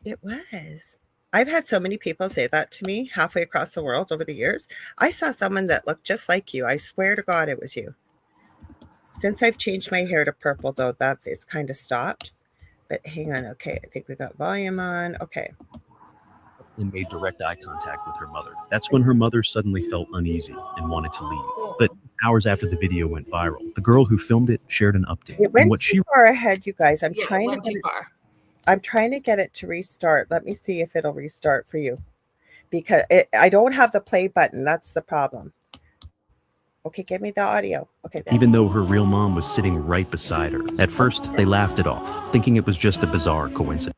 It was. I've had so many people say that to me halfway across the world over the years. I saw someone that looked just like you. I swear to God it was you. Since I've changed my hair to purple, though, it's kind of stopped. But hang on. Okay, I think we got volume on. Okay.
And made direct eye contact with her mother. That's when her mother suddenly felt uneasy and wanted to leave. But hours after the video went viral, the girl who filmed it shared an update.
It went too far ahead, you guys. I'm trying to get it to restart. Let me see if it'll restart for you. Because I don't have the play button. That's the problem. Okay, give me the audio. Okay.
Even though her real mom was sitting right beside her. At first, they laughed it off, thinking it was just a bizarre coincidence.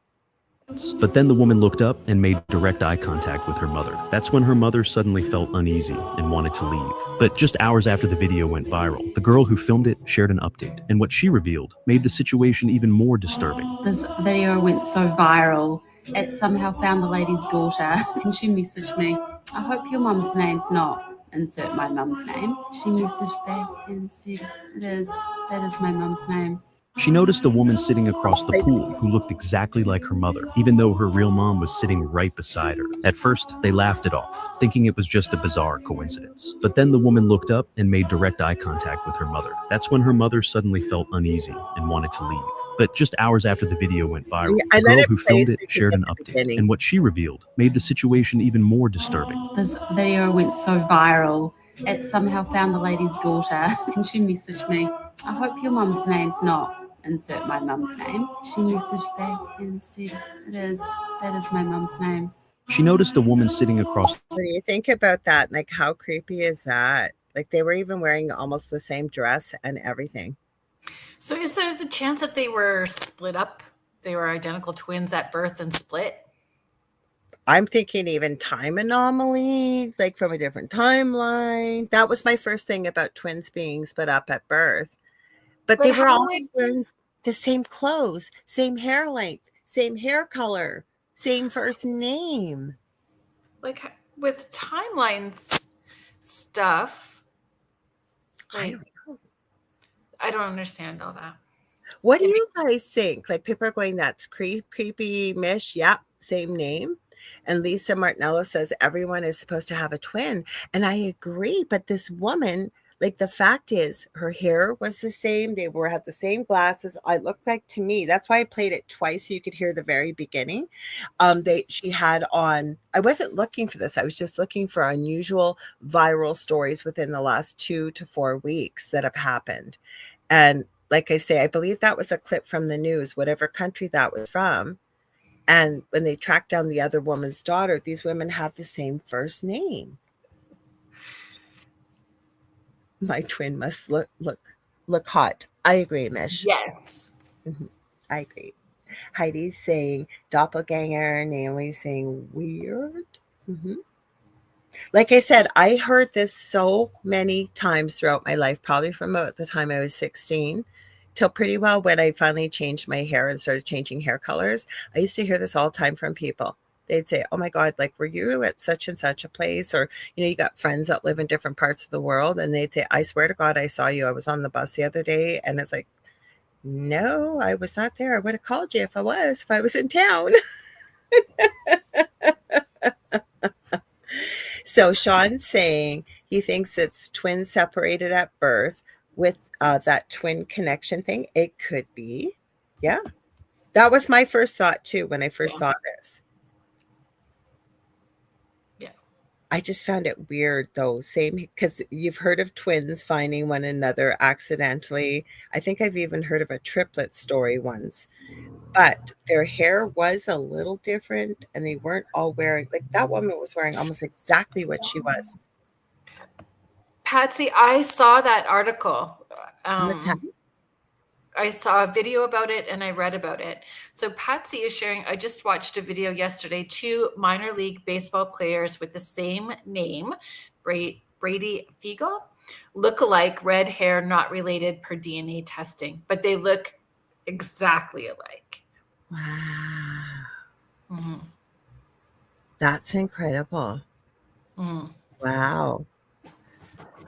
But then the woman looked up and made direct eye contact with her mother. That's when her mother suddenly felt uneasy and wanted to leave. But just hours after the video went viral, the girl who filmed it shared an update. And what she revealed made the situation even more disturbing.
This video went so viral, it somehow found the lady's daughter and she messaged me, I hope your mum's name's not insert my mum's name. She messaged back and said, that is my mum's name.
She noticed a woman sitting across the pool who looked exactly like her mother, even though her real mom was sitting right beside her. At first, they laughed it off, thinking it was just a bizarre coincidence. But then the woman looked up and made direct eye contact with her mother. That's when her mother suddenly felt uneasy and wanted to leave. But just hours after the video went viral, the girl who filmed it shared an update, and what she revealed made the situation even more disturbing.
This video went so viral, it somehow found the lady's daughter, and she messaged me, "I hope your mum's name's not," insert my mum's name. She messaged back and said, that is my mum's name.
She noticed a woman sitting across.
What do you think about that? Like, how creepy is that? Like, they were even wearing almost the same dress and everything.
So is there the chance that they were split up? They were identical twins at birth and split?
I'm thinking even time anomaly, like from a different timeline. That was my first thing about twins being split up at birth. But they were always wearing the same clothes, same hair length, same hair color, same first name.
Like with timelines stuff, like, I don't understand all that.
What do you guys think? Like, people are going, that's creepy, Mish. Yeah, same name. And Lisa Martinello says everyone is supposed to have a twin. And I agree. But this woman, like, the fact is her hair was the same. They had the same glasses. I looked like, to me, that's why I played it twice so you could hear the very beginning. She had on, I wasn't looking for this. I was just looking for unusual viral stories within the last 2 to 4 weeks that have happened. And like I say, I believe that was a clip from the news, whatever country that was from. And when they tracked down the other woman's daughter, these women have the same first name. My twin must look hot. I agree, Mish.
Yes.
Mm-hmm. I agree. Heidi's saying doppelganger. Naomi's saying weird. Mm-hmm. Like I said, I heard this so many times throughout my life, probably from about the time I was 16 till pretty well when I finally changed my hair and started changing hair colors. I used to hear this all the time from people. They'd say, "Oh my God, like, were you at such and such a place?" Or, you got friends that live in different parts of the world. And they'd say, "I swear to God, I saw you. I was on the bus the other day." And it's like, no, I was not there. I would have called you if I was in town. So Sean's saying he thinks it's twins separated at birth with that twin connection thing. It could be. Yeah. That was my first thought too when I first saw this.
Yeah.
I just found it weird though. Same, because you've heard of twins finding one another accidentally. I think I've even heard of a triplet story once. But their hair was a little different and they weren't all wearing, like, that woman was wearing almost exactly what she was.
Patsy, I saw that article.
What's that?
I saw a video about it and I read about it. So Patsy is sharing, I just watched a video yesterday, 2 minor league baseball players with the same name, Brady Fiegel, look alike, red hair, not related per DNA testing, but they look exactly alike.
Wow.
Mm-hmm.
That's incredible.
Mm-hmm.
Wow.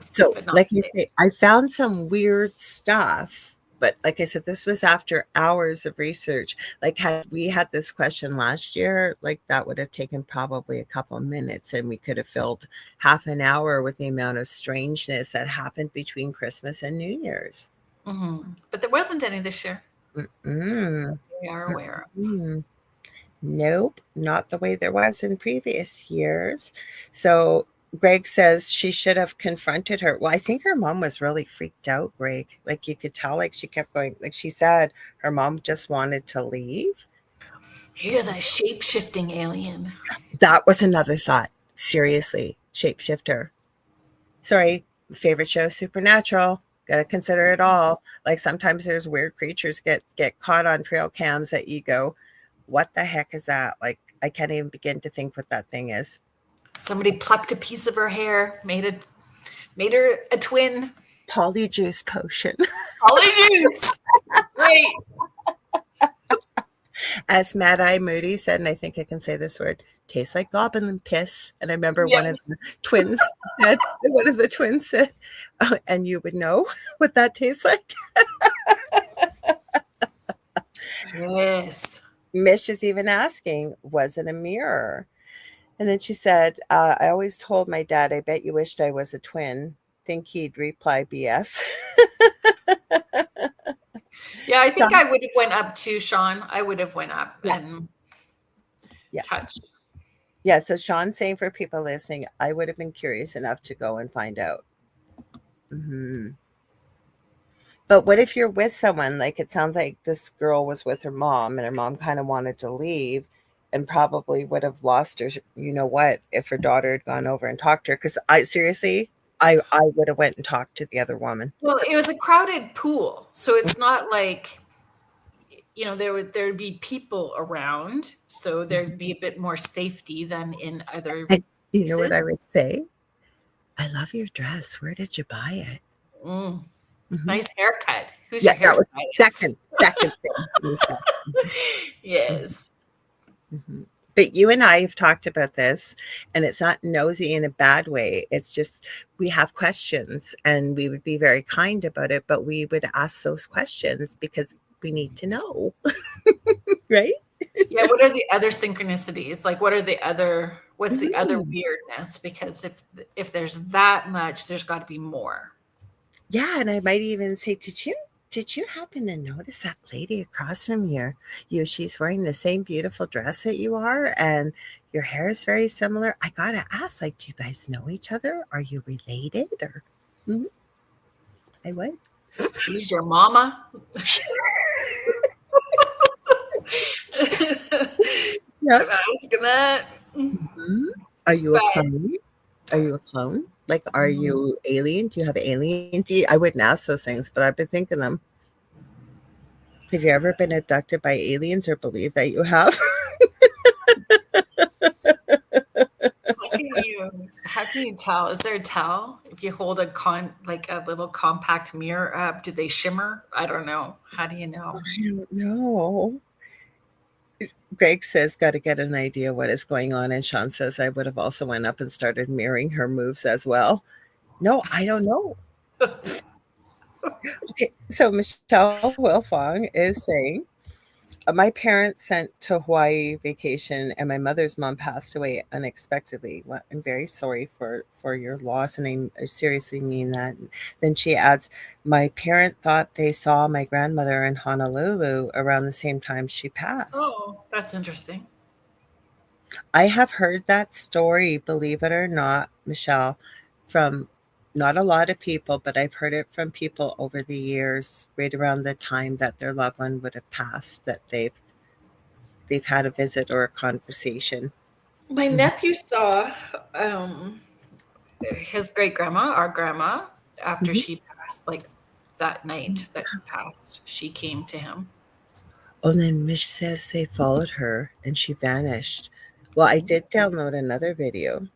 So, like you say, I found some weird stuff, but like I said, this was after hours of research. Like, had we had this question last year, like, that would have taken probably a couple of minutes and we could have filled half an hour with the amount of strangeness that happened between Christmas and New Year's.
Mm-hmm. But there wasn't any this year.
Mm-mm.
We are aware of.
Mm-mm. Nope, not the way there was in previous years. So Greg says she should have confronted her. Well, I think her mom was really freaked out, Greg. Like, you could tell, like, she kept going, like she said, her mom just wanted to leave.
He is a shape-shifting alien.
That was another thought. Seriously, shapeshifter. Sorry, favorite show, Supernatural. Got to consider it all. Like, sometimes there's weird creatures get caught on trail cams that you go, what the heck is that? Like, I can't even begin to think what that thing is.
Somebody plucked a piece of her hair, made her a twin.
Polyjuice potion.
Polyjuice. Great.
As Mad Eye Moody said, and I think I can say this word, tastes like goblin piss. And I remember one of the twins said, oh, and you would know what that tastes like.
Yes.
Mish is even asking, was it a mirror? And then she said, I always told my dad, I bet you wished I was a twin. Think he'd reply BS.
Yeah, I think
Sean?
I would have went up too, Sean. I would have went up
Yeah.
and
Yeah.
touched.
Yeah, so Sean's saying for people listening, I would have been curious enough to go and find out. Mm-hmm. But what if you're with someone, like it sounds like this girl was with her mom and her mom kind of wanted to leave and probably would have lost her, you know what, if her daughter had gone over and talked to her. Because I would have went and talked to the other woman.
Well, it was a crowded pool, so it's not like, you know, there'd be people around, so there'd be a bit more safety than in other
And you know what
places.
I would say? I love your dress. Where did you buy it?
Mm,
Mhm.
nice haircut. Who's
Yeah,
your
that was
hairstylist?
second thing. It was that.
Yes.
Mm-hmm. But you and I have talked about this, and it's not nosy in a bad way. It's just we have questions, and we would be very kind about it, but we would ask those questions because we need to know, right?
Yeah. What are the other synchronicities? Like, what's the other
Mhm.
weirdness? Because if there's that much, there's got to be more.
Yeah, and I might even say, did you happen to notice that lady across from you? She's wearing the same beautiful dress that you are, and your hair is very similar. I gotta ask, like, do you guys know each other? Are you related? Or Mhm. I would.
Who's your mama?
Yeah.
I'm asking that.
Mhm. Are you a
But
clone? Are you a clone? Like, are you alien? Do you have alien D? I wouldn't ask those things, but I've been thinking them. Have you ever been abducted by aliens or believe that you have?
how can you tell? Is there a tell? If you hold like a little compact mirror up, do they shimmer? I don't know. How do you know?
I don't know. Greg says, got to get an idea what is going on. And Sean says, I would have also went up and started mirroring her moves as well. No, I don't know. Okay, so Michelle Wilfong is saying, my parents sent to Hawaii vacation, and my mother's mom passed away unexpectedly. Well, I'm very sorry for your loss, and I seriously mean that. Then she adds, my parent thought they saw my grandmother in Honolulu around the same time she passed.
Oh, that's interesting.
I have heard that story, believe it or not, Michelle, from not a lot of people, but I've heard it from people over the years, right around the time that their loved one would have passed, that they've had a visit or a conversation.
My nephew saw his great grandma, our grandma, after
Mhm.
she passed, like that night that she passed, she came to him.
Oh, and then Mish says they followed her and she vanished. Well, I did download another video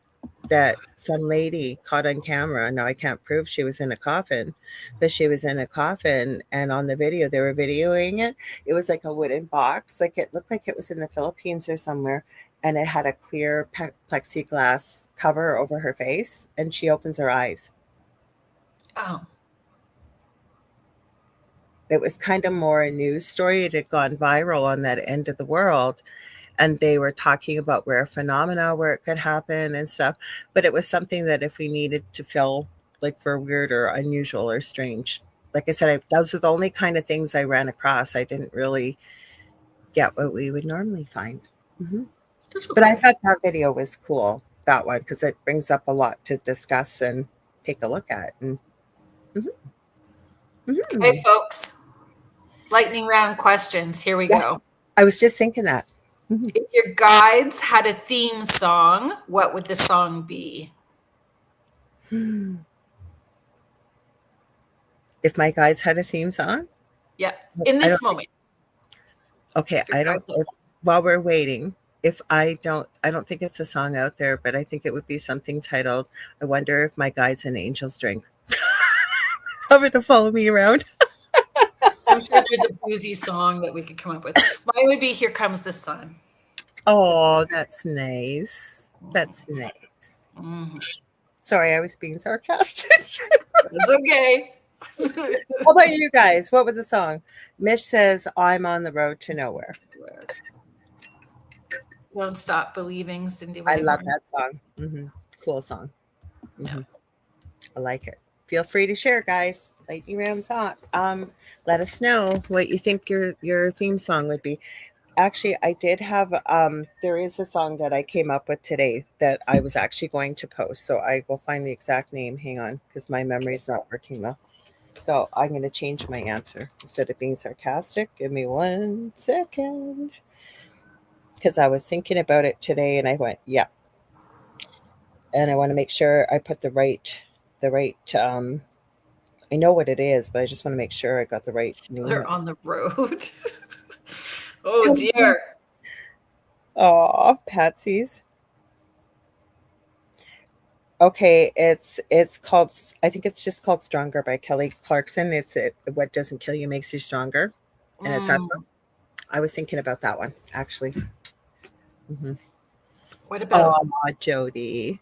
that some lady caught on camera. Now I can't prove she was in a coffin, but she was in a coffin, and on the video they were videoing it. It was like a wooden box, like it looked like it was in the Philippines or somewhere, and it had a clear plexiglass cover over her face, and she opens her eyes.
Oh,
It was kind of more a news story. It had gone viral on that end of the world, and they were talking about rare phenomena where it could happen and stuff. But it was something that if we needed to feel like for weird or unusual or strange, like I said, those are the only kind of things I ran across. I didn't really get what we would normally find. Hmm. But I thought that video was cool, that one, because it brings up a lot to discuss and take a look at. And
hey, folks. Lightning round questions. Here we go.
I was just thinking that. Mhm.
If your guides had a theme song, what would the song be?
If my guides had a theme song?
Yeah, in this moment.
Okay, while we're waiting, if I don't think it's a song out there, but I think it would be something titled, I wonder if my guides and angels drink. Coming to follow me around.
I'm sure there's a boozy song that we could come up with. Mine would be Here Comes the Sun.
Oh, that's nice. That's nice.
Mm-hmm.
Sorry, I was being sarcastic.
It's okay.
How about you guys? What was the song? Mish says, I'm on the road to nowhere.
Don't Stop Believing, Cindy
I love
Whitehorn.
that song. Cool song.
Yeah.
I like it. Feel free to share, guys. Lightning round song. Let us know what you think your theme song would be. Actually, I did have there is a song that I came up with today that I was actually going to post. So I will find the exact name. Hang on, because my memory is not working well. So I'm going to change my answer instead of being sarcastic. Give me 1 second. Because I was thinking about it today and I went, yeah. And I want to make sure I put the right I know what it is, but I just want to make sure I got the right name.
They're on the road. Oh dear.
Oh, Patsy's. Okay, it's called, I think it's just called Stronger by Kelly Clarkson. It's What Doesn't Kill You Makes You Stronger. And it's that song. I was thinking about that one, actually.
What about?
Oh, Jody.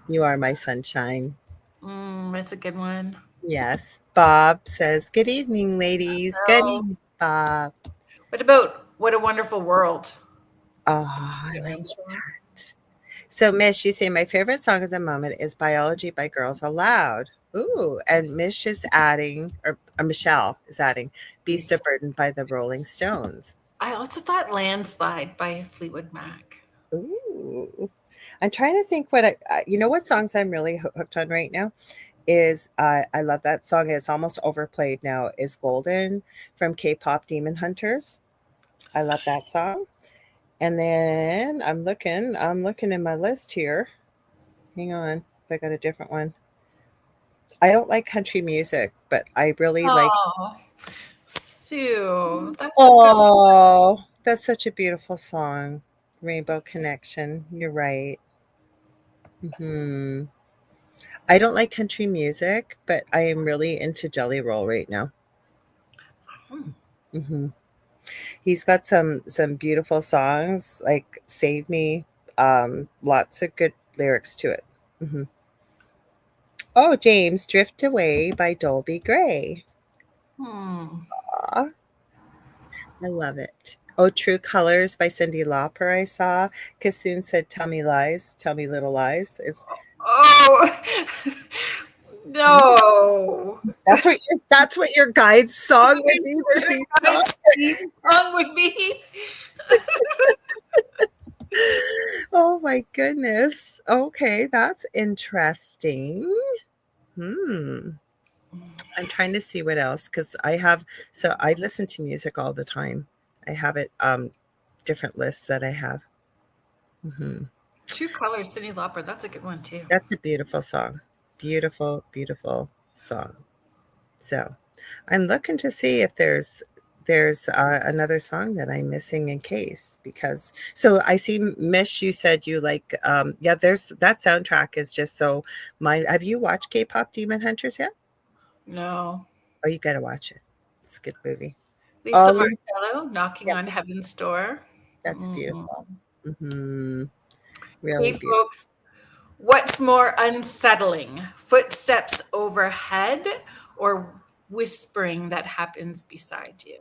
You are my sunshine.
That's a good one.
Yes. Bob says, good evening, ladies. Good evening, Bob.
What about What a Wonderful World?
Oh, I like that. So, Mish, you say my favorite song at the moment is Biology by Girls Aloud. Ooh, and Mish is adding, or Michelle is adding, Beast of Burden by the Rolling Stones.
I also thought Landslide by Fleetwood Mac.
Ooh. I'm trying to think what you know what songs I'm really hooked on right now is I love that song. It's almost overplayed now. Is Golden from K-pop Demon Hunters. I love that song. And then I'm looking in my list here. Hang on, if I got a different one. I don't like country music, but I really like.
Sue.
That's such a beautiful song. Rainbow Connection. You're right. I don't like country music, but I am really into Jelly Roll right now. He's got some beautiful songs like Save Me, lots of good lyrics to it. Oh, James, Drift Away by Dolby Gray. Aw, I love it. Oh, True Colors by Cyndi Lauper I saw. Kassoon said, tell me lies, tell me little lies.
No.
That's what your guide's song would be.
Song would be.
Oh my goodness. Okay, that's interesting. I'm trying to see what else because I listen to music all the time. I have it different lists that I have.
True Colors, Cyndi Lauper. That's a good one too.
That's a beautiful song. Beautiful, beautiful song. So I'm looking to see if there's another song that I'm missing in case because so I see Mish, you said you like there's that soundtrack is just so have you watched K-pop Demon Hunters yet?
No.
Oh, you gotta watch it. It's a good movie.
Lisa Marcello, Knocking on Heaven's Door.
That's beautiful. Really
hey
beautiful.
Folks, what's more unsettling? Footsteps overhead or whispering that happens beside you?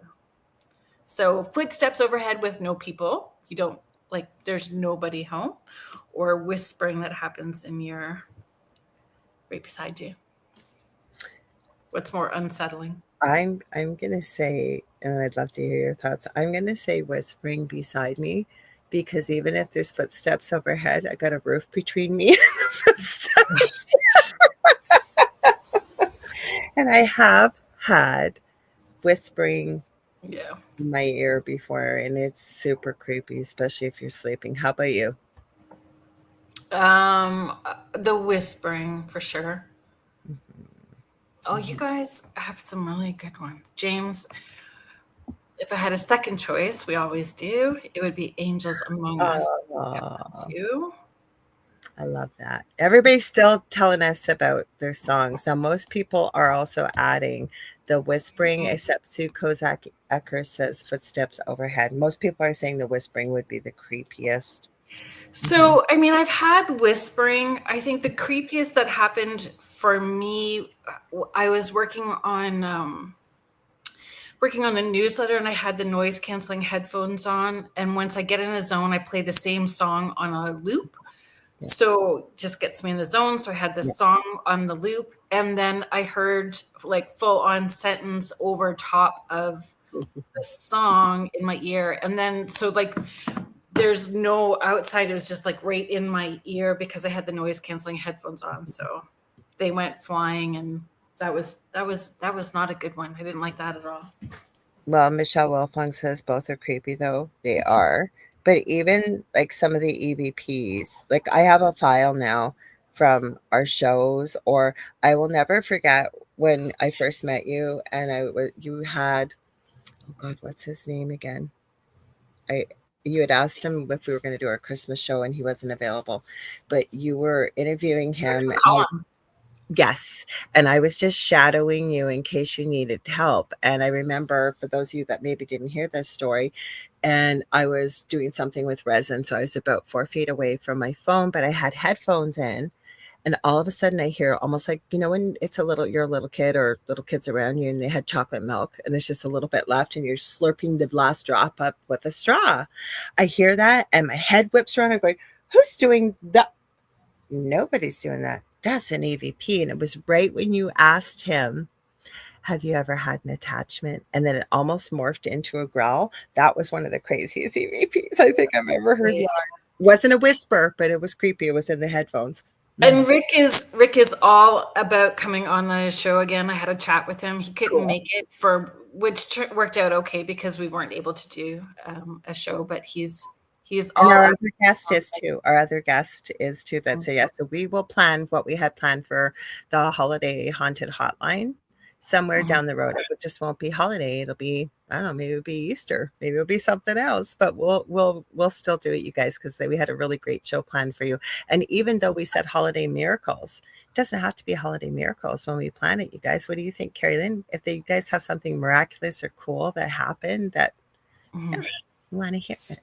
So footsteps overhead with no people. You don't like there's nobody home, or whispering that happens in your right beside you. What's more unsettling?
I'm gonna say, and I'd love to hear your thoughts. I'm gonna say whispering beside me, because even if there's footsteps overhead, I got a roof between me and the footsteps. And I have had whispering in my ear before, and it's super creepy, especially if you're sleeping. How about you?
The whispering for sure. Oh, you guys have some really good ones. James, if I had a second choice, we always do, it would be Angels Among Us. Too.
I love that. Everybody's still telling us about their songs. Now, most people are also adding the whispering, except Sue Kozak Ecker says footsteps overhead. Most people are saying the whispering would be the creepiest.
So, I mean, I've had whispering. I think the creepiest that happened for me, I was working on the newsletter, and I had the noise canceling headphones on. And once I get in a zone, I play the same song on a loop. So just gets me in the zone. So I had the song on the loop, and then I heard like full on sentence over top of the song in my ear. And then, so like, there's no outside. It was just like right in my ear because I had the noise canceling headphones on. So they went flying, and that was not a good one. I didn't like that at all.
Well, Michelle Wolfgang says both are creepy, though. They are. But even like some of the EVPs, like I have a file now from our shows, or I will never forget when I first met you, and you had, oh God, what's his name again? You had asked him if we were going to do our Christmas show, and he wasn't available, but you were interviewing him. Yes. And I was just shadowing you in case you needed help. And I remember, for those of you that maybe didn't hear this story, and I was doing something with resin. So I was about 4 feet away from my phone, but I had headphones in. And all of a sudden I hear almost like, when you're a little kid or little kids around you and they had chocolate milk and there's just a little bit left and you're slurping the last drop up with a straw. I hear that and my head whips around. I'm going, who's doing that? Nobody's doing that. That's an EVP. And it was right when you asked him, have you ever had an attachment? And then it almost morphed into a growl. That was one of the craziest EVPs I think I've ever heard. It wasn't a whisper, but it was creepy. It was in the headphones.
And Rick is all about coming on the show again. I had a chat with him. He couldn't make it, which worked out okay because we weren't able to do a show, but he's and
our other guest is too. That's a yes. So we will plan what we had planned for the holiday haunted hotline somewhere down the road. It just won't be holiday. It'll be, I don't know, maybe it'll be Easter, maybe it'll be something else, but we'll still do it, you guys, because we had a really great show planned for you. And even though we said holiday miracles, it doesn't have to be holiday miracles when we plan it, you guys. What do you think, Kerrilynn? If you guys have something miraculous or cool that happened that we want to hear it.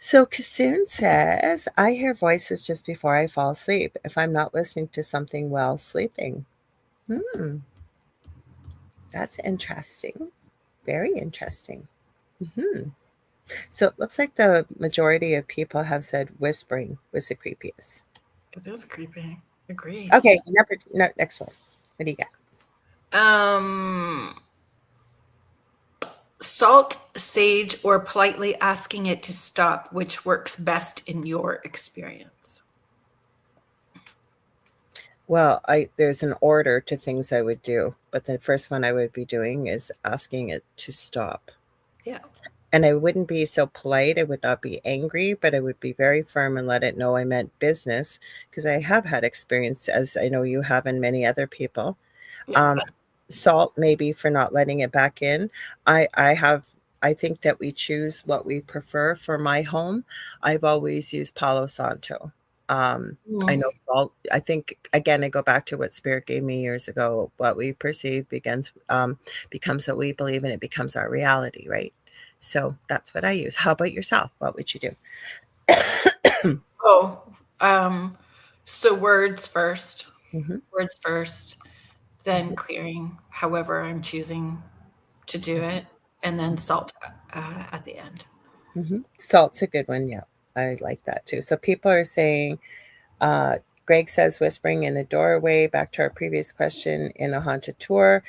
So Kasoon says, I hear voices just before I fall asleep if I'm not listening to something while sleeping. That's interesting. Very interesting. So it looks like the majority of people have said whispering was the creepiest.
It is creepy. Agreed.
Okay, next one. What do you got?
Salt, sage, or politely asking it to stop, which works best in your experience?
Well, there's an order to things I would do, but the first one I would be doing is asking it to stop.
Yeah.
And I wouldn't be so polite. I would not be angry, but I would be very firm and let it know I meant business, because I have had experience, as I know you have and many other people. Yeah. Salt, maybe for not letting it back in. I think that we choose what we prefer for my home. I've always used Palo Santo. I know salt. I think, again, I go back to what Spirit gave me years ago. What we perceive becomes what we believe, and it becomes our reality, right? So that's what I use. How about yourself? What would you do?
So words first. Words first, then clearing however I'm choosing to do it, and then salt at the end.
Salt's a good one. Yeah, I like that too. So people are saying, Greg says whispering in a doorway, back to our previous question, in a haunted tour.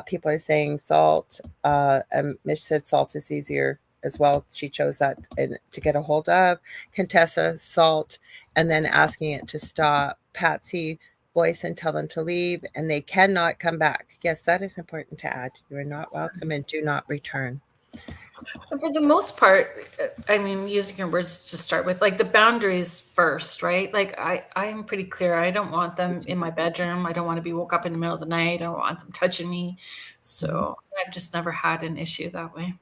People are saying salt. And Mish said salt is easier as well. She chose that to get a hold of. Contessa, salt, and then asking it to stop. Patsy, voice and tell them to leave, and they cannot come back. Yes, that is important to add. You are not welcome and do not return.
For the most part, I mean, using your words to start with, like the boundaries first, right? Like I'm pretty clear. I don't want them in my bedroom. I don't want to be woke up in the middle of the night. I don't want them touching me. So I've just never had an issue that way.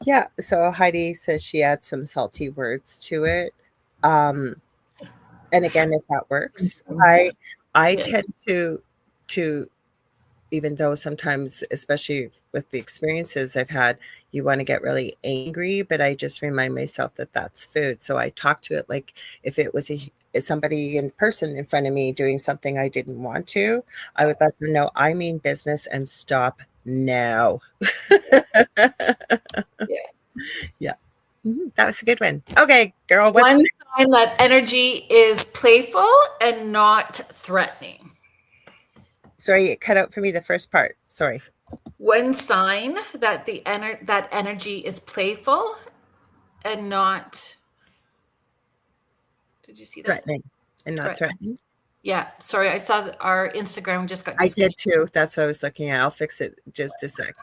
Yeah. So Heidi says she adds some salty words to it. And again, if that works, I tend to, even though sometimes, especially with the experiences I've had, you want to get really angry, but I just remind myself that that's food. So I talk to it like if it was somebody in person in front of me doing something I didn't want to, I would let them know I mean business and stop now. Yeah. That was a good one. Okay, girl. What's
one sign that energy is playful and not threatening?
Sorry, it cut out for me the first part. Sorry.
One sign that that energy is playful and not. Did you see that?
Threatening and not threatening.
Yeah. Sorry, I saw that our Instagram just got.
I did too. That's what I was looking at. I'll fix it just a sec.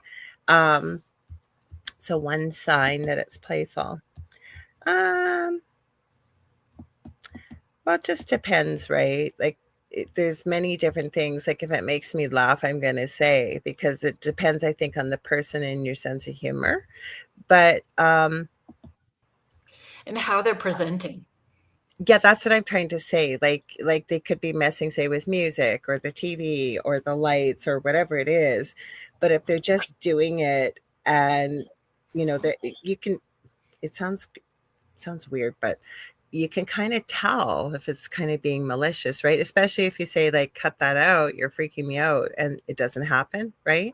So one sign that it's playful. Well, it just depends, right? Like there's many different things. Like if it makes me laugh, I'm going to say, because it depends, I think, on the person and your sense of humor. But
and how they're presenting.
Yeah, that's what I'm trying to say. Like they could be messing, say, with music or the TV or the lights or whatever it is. But if they're just doing it and, you know, that you can, it sounds weird, but you can kind of tell if it's kind of being malicious, right? Especially if you say, like, cut that out, you're freaking me out, and it doesn't happen, right?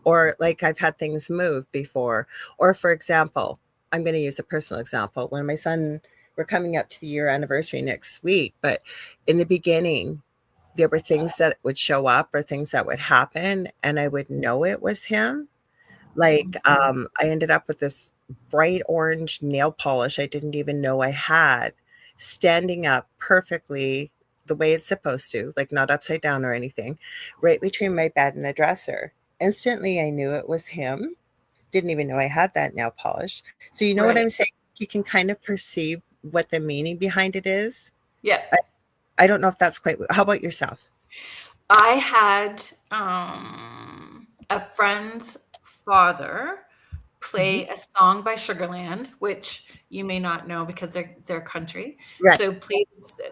Or like I've had things move before. Or for example, I'm going to use a personal example. When my son, we're coming up to the year anniversary next week, but in the beginning, there were things that would show up or things that would happen, and I would know it was him. Like I ended up with this bright orange nail polish I didn't even know I had, standing up perfectly the way it's supposed to, like not upside down or anything, right between my bed and the dresser. Instantly, I knew it was him. Didn't even know I had that nail polish. So you know what I'm saying? You can kind of perceive what the meaning behind it is.
Yeah.
I don't know if that's quite. How about yourself?
I had a friend's father play a song by Sugarland, which you may not know because they're country. Right. So played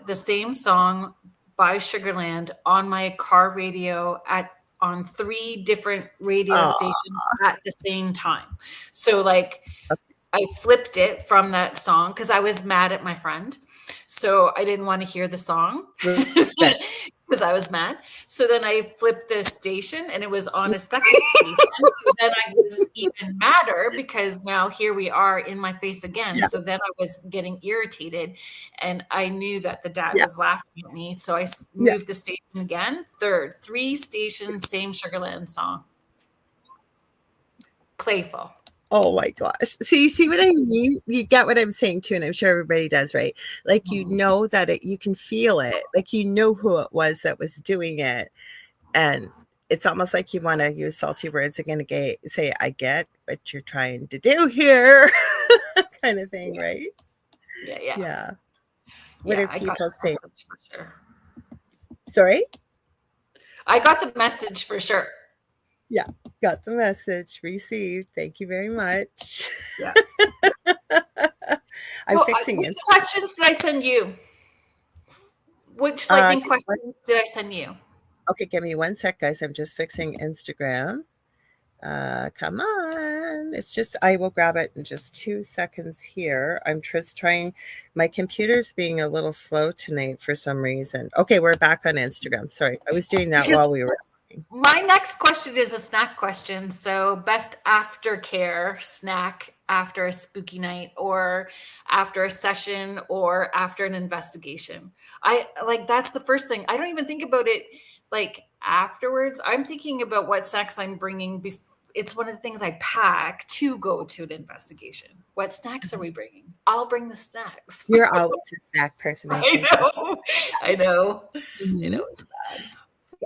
the same song by Sugarland on my car radio on 3 different radio stations at the same time. So like I flipped it from that song because I was mad at my friend. So I didn't want to hear the song because I was mad. So then I flipped the station and it was on a second station. So then I was even madder because now here we are in my face again. Yeah. So then I was getting irritated and I knew that the dad was laughing at me. So I moved the station again. 3 stations, same Sugarland song. Playful.
Oh my gosh. So you see what I mean? You get what I'm saying too, and I'm sure everybody does, right? Like you know that you can feel it. Like you know who it was that was doing it. And it's almost like you want to use salty words again to say, I get what you're trying to do here. kind of thing, right? Yeah. What are people saying? Sure. Sorry?
I got the message for sure.
Yeah, got the message. Received. Thank you very much.
Yeah.
I'm fixing it.
Which questions did I send you? Which lightning questions did I send you?
Okay, give me 1 sec, guys. I'm just fixing Instagram. Come on. It's just, I will grab it in just 2 seconds here. I'm just trying, my computer's being a little slow tonight for some reason. Okay, we're back on Instagram. Sorry, I was doing that while we were.
My next question is a snack question. So best aftercare snack after a spooky night or after a session or after an investigation. That's the first thing. I don't even think about it like afterwards. I'm thinking about what snacks I'm bringing. It's one of the things I pack to go to an investigation. What snacks are we bringing? I'll bring the snacks.
You're always a snack person.
I know.
Mm-hmm.
You know, it's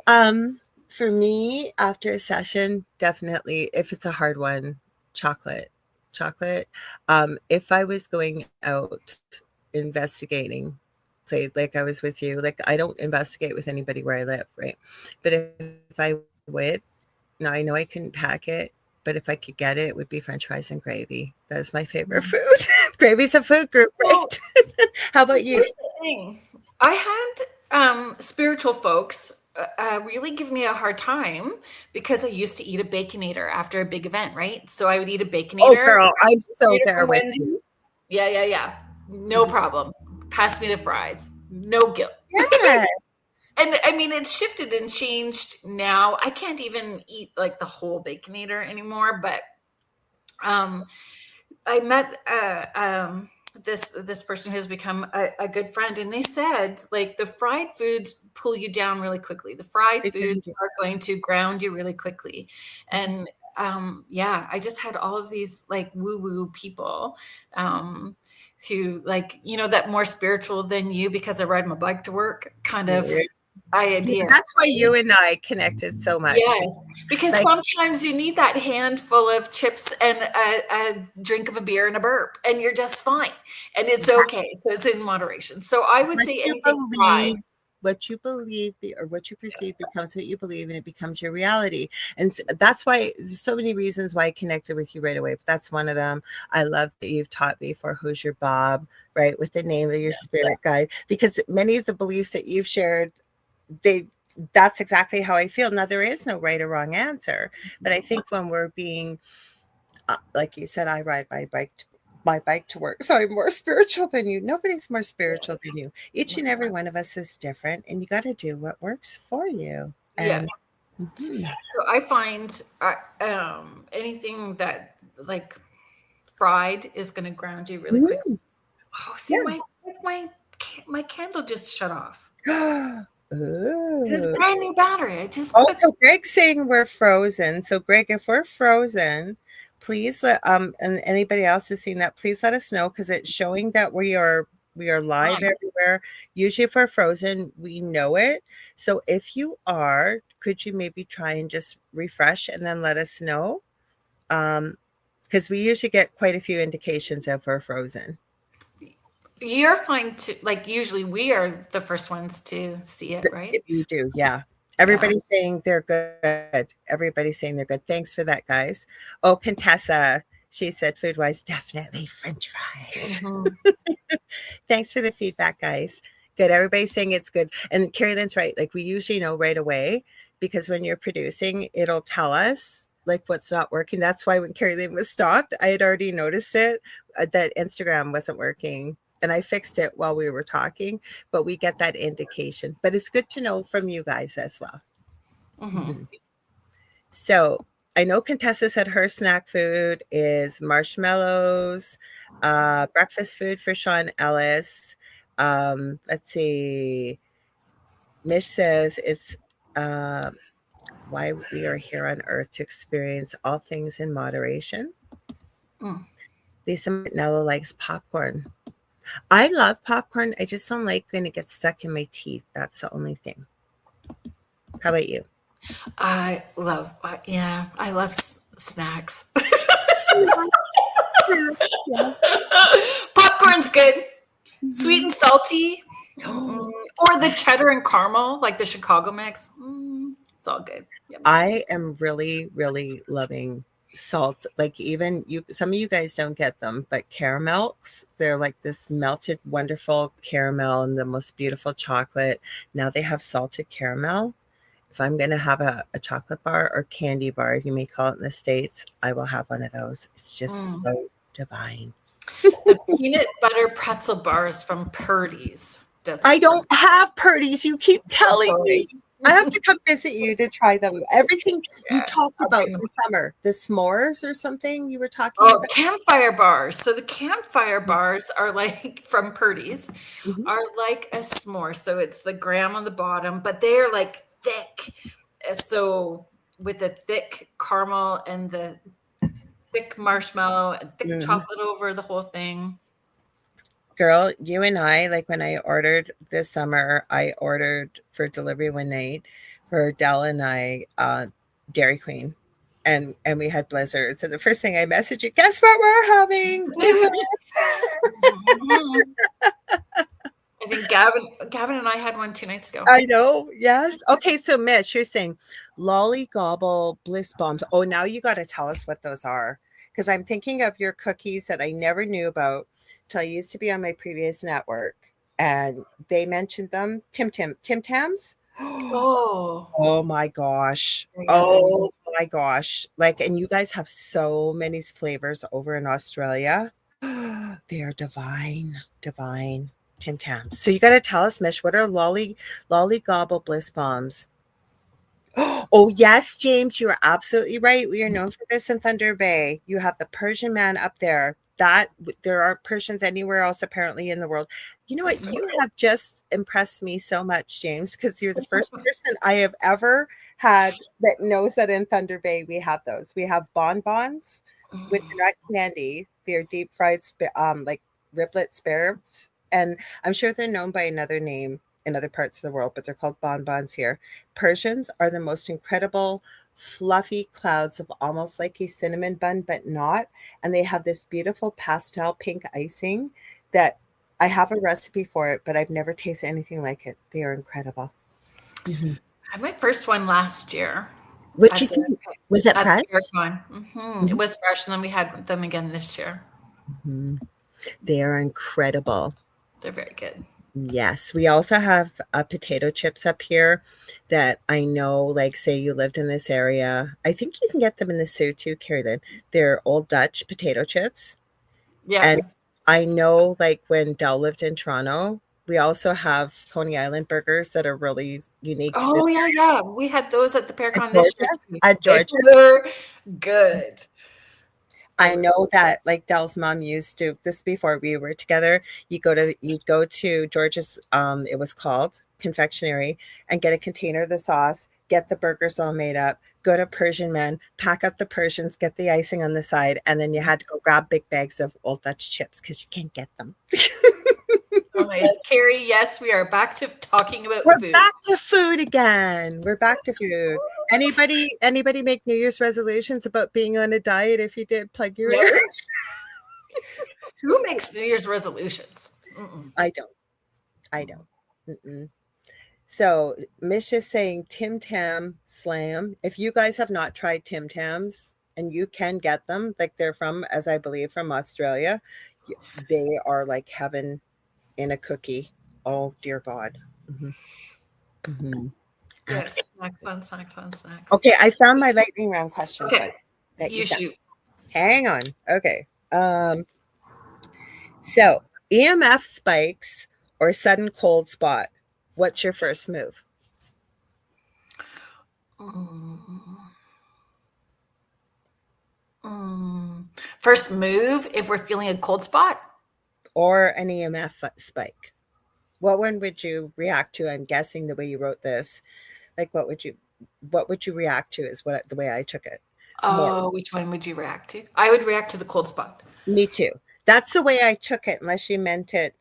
bad.
For me, after a session, definitely, if it's a hard one, chocolate. If I was going out investigating, say, like I was with you, like I don't investigate with anybody where I live, right? But if I would, now I know I couldn't pack it, but if I could get it, it would be French fries and gravy. That is my favorite food. Gravy's a food group, right? How about you?
Here's the thing. I had spiritual folks really give me a hard time because I used to eat a Baconator after a big event, right? So I would eat a Baconator.
Oh, girl, I'm so there with you.
Yeah. No problem. Pass me the fries. no guilt.
Yes.
And I mean, it's shifted and changed now. I can't even eat like the whole Baconator anymore, but I met this person who has become a good friend, and they said like the fried foods pull you down really quickly. The fried foods are going to ground you really quickly, and yeah, I just had all of these like woo-woo people who like, you know, that more spiritual than you because I ride my bike to work kind of idea.
That's why you and I connected so much.
Yes, because like, sometimes you need that handful of chips and a drink of a beer and a burp, and you're just fine, and it's okay. So it's in moderation. So I would say anything fried.
What you believe or what you perceive becomes what you believe, and it becomes your reality. And so that's why there's so many reasons why I connected with you right away. But that's one of them. I love that you've taught me for Who's Your Bob, right, with the name of your spirit guide, because many of the beliefs that you've shared, that's exactly how I feel. Now, there is no right or wrong answer, but I think when we're being, like you said, I ride my bike to work, so I'm more spiritual than you. Nobody's more spiritual than you. Each and every one of us is different, and you got to do what works for you. And
so I find anything that like fried is going to ground you really quickly. Oh, see, my candle just shut off. It's a brand new battery.
So Greg's saying we're frozen. So Greg, if we're frozen, please let and anybody else is seeing that, please let us know, because it's showing that we are live everywhere. Usually if we're frozen, we know it. So if you are, could you maybe try and just refresh and then let us know? Because we usually get quite a few indications if we're frozen.
You're fine to, like, usually we are the first ones to see it, right?
You do, yeah. Everybody's saying they're good. Everybody's saying they're good. Thanks for that, guys. Oh, Contessa, she said food-wise, definitely French fries. Thanks for the feedback, guys. Good. Everybody's saying it's good. And Kerrilynn's right. Like, we usually know right away, because when you're producing, it'll tell us like what's not working. That's why when Kerrilynn was stopped, I had already noticed it, that Instagram wasn't working. And I fixed it while we were talking, but we get that indication. But it's good to know from you guys as well. So I know Contessa said her snack food is marshmallows, breakfast food for Sean Ellis. Let's see. Mish says it's why we are here on earth, to experience all things in moderation. Lisa Nello likes popcorn. I love popcorn. I just don't like when it gets stuck in my teeth. That's the only thing. How about you?
I love snacks. Popcorn's good. Sweet and salty. Or the cheddar and caramel, like the Chicago mix. It's all good. Yep.
I am really, really loving salt. Like, even some of you guys don't get them, but caramels, they're like this melted wonderful caramel and the most beautiful chocolate. Now they have salted caramel. If I'm going to have a chocolate bar or candy bar, you may call it in the States, I will have one of those. It's just so divine.
The peanut butter pretzel bars from Purdy's.
I don't have Purdy's. You keep telling me. I have to come visit you to try them. Everything you talked about in the summer, the s'mores or something you were talking about.
Campfire bars. So the campfire bars are like from Purdy's, are like a s'more. So it's the graham on the bottom, but they're like thick. So with the thick caramel and the thick marshmallow and thick chocolate over the whole thing.
Girl, you and I, like when I ordered this summer, I ordered for delivery one night for Dell and I, Dairy Queen, and we had blizzards. And the first thing I messaged you, guess what we're having? Blizzards.
I think Gavin and I had one 2 nights ago.
I know. Yes. Okay. So Mitch, you're saying Lolly Gobble Bliss Bombs. Oh, now you got to tell us what those are. Because I'm thinking of your cookies that I never knew about till I used to be on my previous network, and they mentioned them. Tim Tams. Oh my gosh. Oh my gosh. Like, and you guys have so many flavors over in Australia. They are divine. Tim Tams. So you got to tell us, Mish, what are lolly gobble bliss bombs? Oh, yes, James, you are absolutely right. We are known for this in Thunder Bay. You have the Persian man up there. That there aren't Persians anywhere else apparently in the world. You know what? You have just impressed me so much, James, because you're the first person I have ever had that knows that in Thunder Bay we have those. We have bonbons, which are not candy. They're deep fried, like riblet sparrows, and I'm sure they're known by another name in other parts of the world, but they're called bonbons here. Persians are the most incredible fluffy clouds of almost like a cinnamon bun, but not. And they have this beautiful pastel pink icing that I have a recipe for it, but I've never tasted anything like it. They are incredible.
I had my first one last year.
What you think? Was it fresh?
It was fresh, and then we had them again this year.
They are incredible.
They're very good.
Yes, we also have potato chips up here that I know, like, say you lived in this area. I think you can get them in the Sioux too, Kerrilynn. They're Old Dutch potato chips.
Yeah.
And I know, like, when Dell lived in Toronto, we also have Coney Island burgers that are really unique.
Oh, yeah. We had those at the Paracon this year.
At Georgia.
They were good.
I know that, like, Dell's mom used to, this before we were together, you'd go to George's, it was called confectionery, and get a container of the sauce, get the burgers all made up, go to Persian Man, pack up the Persians, get the icing on the side, and then you had to go grab big bags of Old Dutch chips because you can't get them.
So nice. Carrie, yes, we are back to talking about
We're
food.
back to food again. We're back to food. Anybody make New Year's resolutions about being on a diet? If you did, plug your ears.
Who makes New Year's resolutions?
I don't. Mm-mm. So Mish is saying Tim Tam Slam. If you guys have not tried Tim Tams, and you can get them, like they're from, as I believe, from Australia, they are like heaven in a cookie. Oh dear God.
Yes, snacks.
Okay, I found my lightning round questions.
Okay,
that
you shoot.
Hang on. Okay. So EMF spikes or sudden cold spot. What's your first move?
First move, if we're feeling a cold spot?
Or an EMF spike. What one would you react to? I'm guessing the way you wrote this. Like, what would you react to is what the way I took it.
Oh, which one would you react to? I would react to the cold spot.
Me too. That's the way I took it, unless you meant it.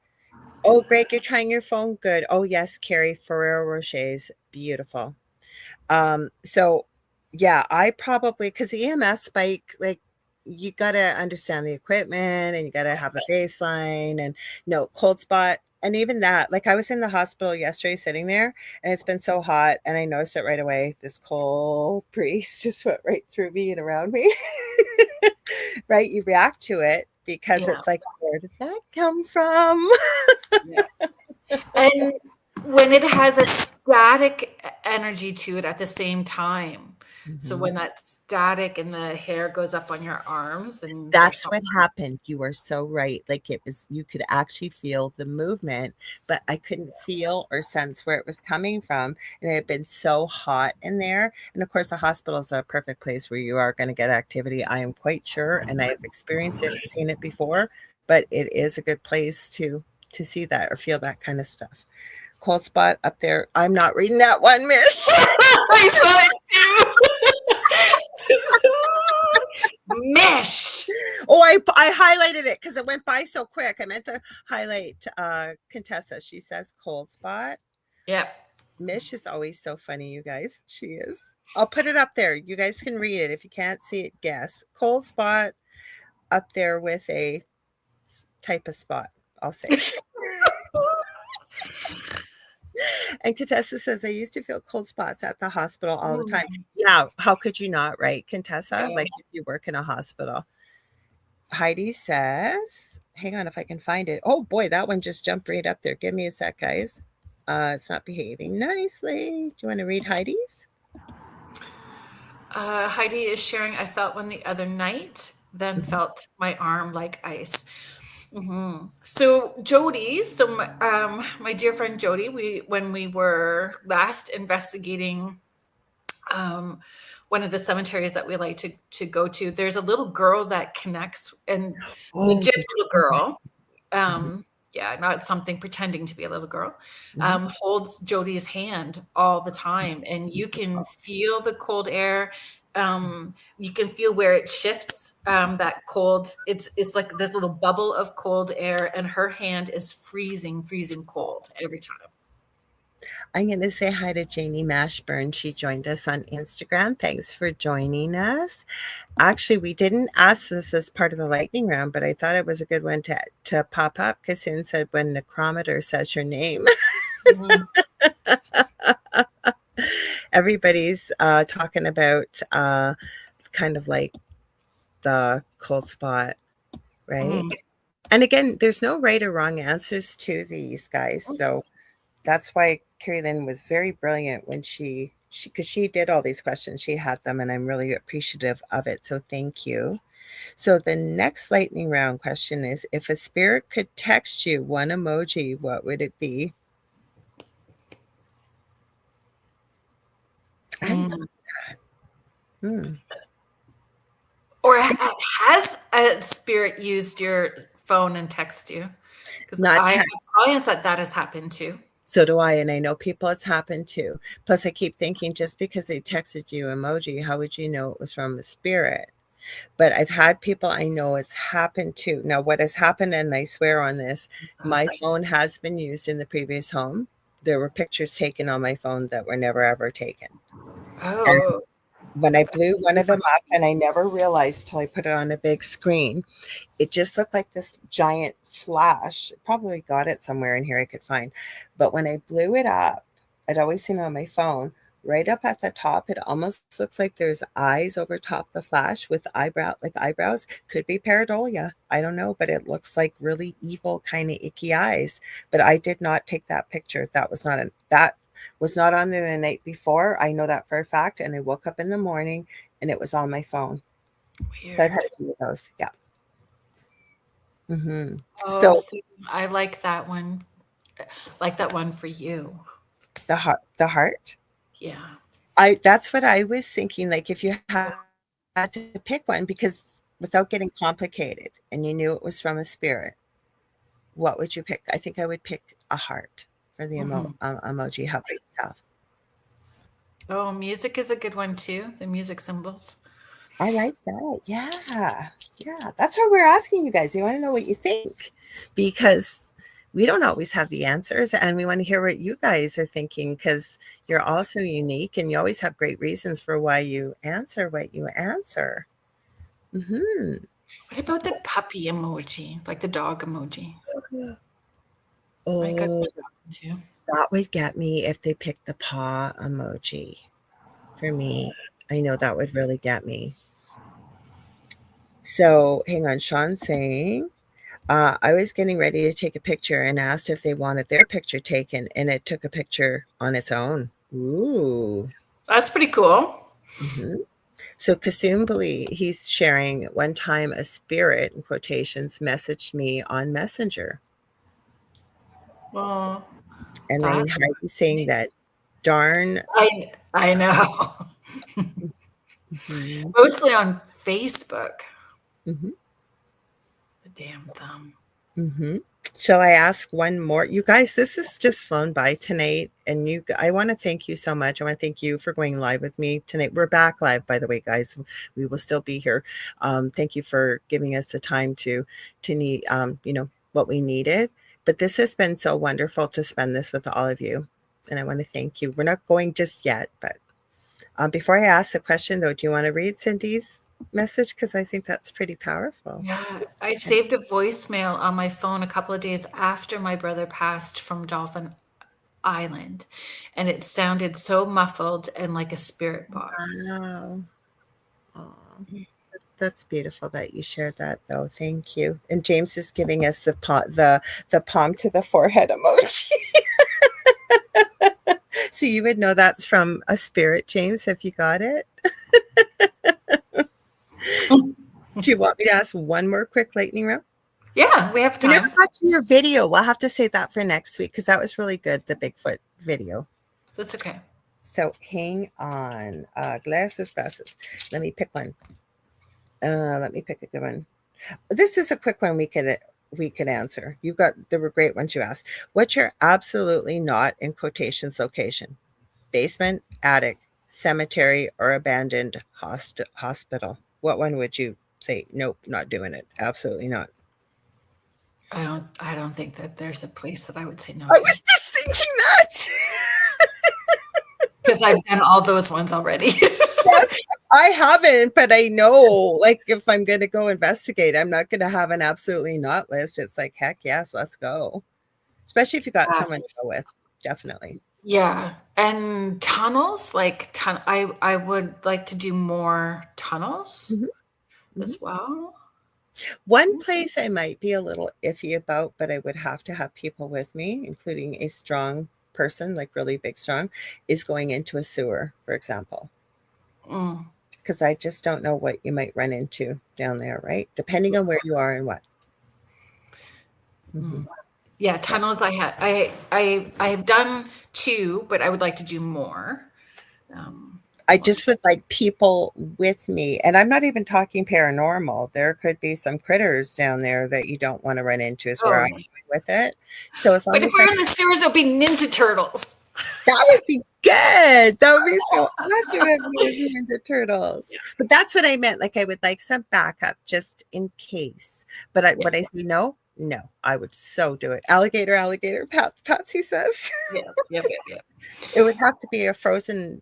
Oh, Greg, you're trying your phone. Good. Oh, yes, Carrie, Ferrero Rocher's beautiful. So yeah, I probably, because the EMS spike, like, you got to understand the equipment and you got to have a baseline and no cold spot. And even that, like, I was in the hospital yesterday sitting there and it's been so hot and I noticed it right away. This cold breeze just went right through me and around me. Right? You react to it because it's like, where did that come from?
And when it has a static energy to it at the same time. So when that static and the hair goes up on your arms, and
that's what happened. You are so right. Like, it was, you could actually feel the movement, but I couldn't feel or sense where it was coming from. And it had been so hot in there. And of course, the hospital is a perfect place where you are going to get activity. I am quite sure. And I've experienced it and seen it before, but it is a good place to see that or feel that kind of stuff. Cold spot up there. I'm not reading that one, Mish.
I saw it too. Mish.
Oh, I highlighted it because it went by so quick. I meant to highlight Contessa. She says cold spot.
Yep.
Mish is always so funny, you guys. She is. I'll put it up there. You guys can read it. If you can't see it, guess. Cold spot up there with a type of spot, I'll say. And Contessa says, I used to feel cold spots at the hospital all the time. Yeah, how could you not, right, Contessa? Like, if you work in a hospital. Heidi says, hang on if I can find it. Oh boy, that one just jumped right up there. Give me a sec, guys. It's not behaving nicely. Do you want to read Heidi's?
Heidi is sharing, I felt one the other night, then felt my arm like ice. So Jody, my dear friend Jody, when we were last investigating one of the cemeteries that we like to go to, there's a little girl that connects, and legit little girl. Yeah, not something pretending to be a little girl, holds Jody's hand all the time. And you can feel the cold air. You can feel where it shifts, that cold. It's like this little bubble of cold air, and her hand is freezing cold every time.
I'm going to say hi to Janie Mashburn. She joined us on Instagram. Thanks for joining us. Actually, we didn't ask this as part of the lightning round, but I thought it was a good one to pop up because Susan said when Necrometer says your name. Everybody's talking about kind of like the cold spot, right? And again, there's no right or wrong answers to these, guys. So that's why Kerrilynn was very brilliant when because she did all these questions. She had them, and I'm really appreciative of it. So thank you. So the next lightning round question is, if a spirit could text you one emoji, what would it be? I love that.
Or has a spirit used your phone and text you? Because I have clients that has happened to.
So do I, and I know people it's happened to. Plus, I keep thinking, just because they texted you emoji, how would you know it was from a spirit? But I've had people I know it's happened to. Now, what has happened, and I swear on this, my phone has been used in the previous home. There were pictures taken on my phone that were never, ever taken.
Oh.
And when I blew one of them up, and I never realized till I put it on a big screen, it just looked like this giant flash. Probably got it somewhere in here I could find. But when I blew it up, I'd always seen it on my phone, right up at the top, it almost looks like there's eyes over top the flash with eyebrows. Could be pareidolia. I don't know, but it looks like really evil, kind of icky eyes. But I did not take that picture. That was not on there the night before. I know that for a fact. And I woke up in the morning and it was on my phone.
Weird.
So I've had a few of those. Yeah.
So I like that one. Like that one for you.
The heart.
Yeah.
That's what I was thinking. Like, if you had to pick one, because without getting complicated, and you knew it was from a spirit, what would you pick? I think I would pick a heart for the emoji. How about yourself?
Oh, music is a good one too. The music symbols.
I like that. Yeah. That's why we're asking you guys. We want to know what you think, because we don't always have the answers, and we want to hear what you guys are thinking, because you're also unique and you always have great reasons for why you answer what you answer.
What about the puppy emoji, like the dog emoji?
Oh, that would get me if they picked the paw emoji. For me, I know that would really get me. So hang on, Sean's saying, I was getting ready to take a picture and asked if they wanted their picture taken, and it took a picture on its own. Ooh.
That's pretty cool.
So Kasumbali, he's sharing, one time a spirit, in quotations, messaged me on Messenger.
Well,
and then Heidi's saying that, darn.
I know. Mostly on Facebook. The damn thumb.
Shall I ask one more? You guys, this has just flown by tonight, and I want to thank you so much. I want to thank you for going live with me tonight. We're back live, by the way, guys. We will still be here. Thank you for giving us the time to need, what we needed. But this has been so wonderful to spend this with all of you, and I want to thank you. We're not going just yet, but before I ask the question, though, do you want to read Cindy's message? Because I think that's pretty powerful.
Yeah, I saved a voicemail on my phone a couple of days after my brother passed from Dolphin Island, and it sounded so muffled and like a spirit box.
Wow. That's beautiful that you shared that, though. Thank you. And James is giving us the palm to the forehead emoji. So you would know that's from a spirit, James, if you got it. Do you want me to ask one more quick lightning round?
Yeah, we have
We never
time.
got to your video. We'll have to save that for next week because that was really good, the Bigfoot video.
That's okay.
So hang on. Glasses. Let me pick one. Let me pick a good one. This is a quick one we could answer. There were great ones you asked. What's your absolutely not in quotations location? Basement, attic, cemetery, or abandoned hospital? What one would you say? Nope, not doing it. Absolutely not.
I don't think that there's a place that I would say no
I
to.
was just thinking that.
Because I've done all those ones already.
Yes, I haven't, but I know, like, if I'm going to go investigate, I'm not going to have an absolutely not list. It's like, heck yes, let's go. Especially if you got someone to go with. Definitely.
Yeah. And tunnels, like I would like to do more tunnels as well.
One place I might be a little iffy about, but I would have to have people with me, including a strong person, like really big strong, is going into a sewer, for example. Because I just don't know what you might run into down there, right? Depending on where you are and what.
Yeah, tunnels. I've done 2, but I would like to do more.
I just would like people with me, and I'm not even talking paranormal. There could be some critters down there that you don't want to run into, is where I'm going with it. So as long
but if
as
we're in the sewers, it'll be Ninja Turtles.
that would be good. That would be so awesome if we was Ninja Turtles. Yeah. But that's what I meant. Like I would like some backup just in case. But what I say no, I would so do it. Alligator, Patsy says.
Yeah.
It would have to be a frozen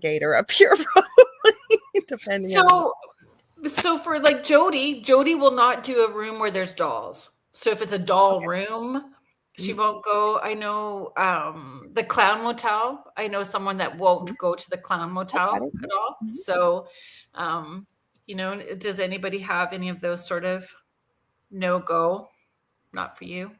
gator up here, probably, depending on.
So for like Jody will not do a room where there's dolls. So if it's a doll room, she won't go. I know the Clown Motel. I know someone that won't go to the Clown Motel at all. So, does anybody have any of those sort of no-go? Not for you?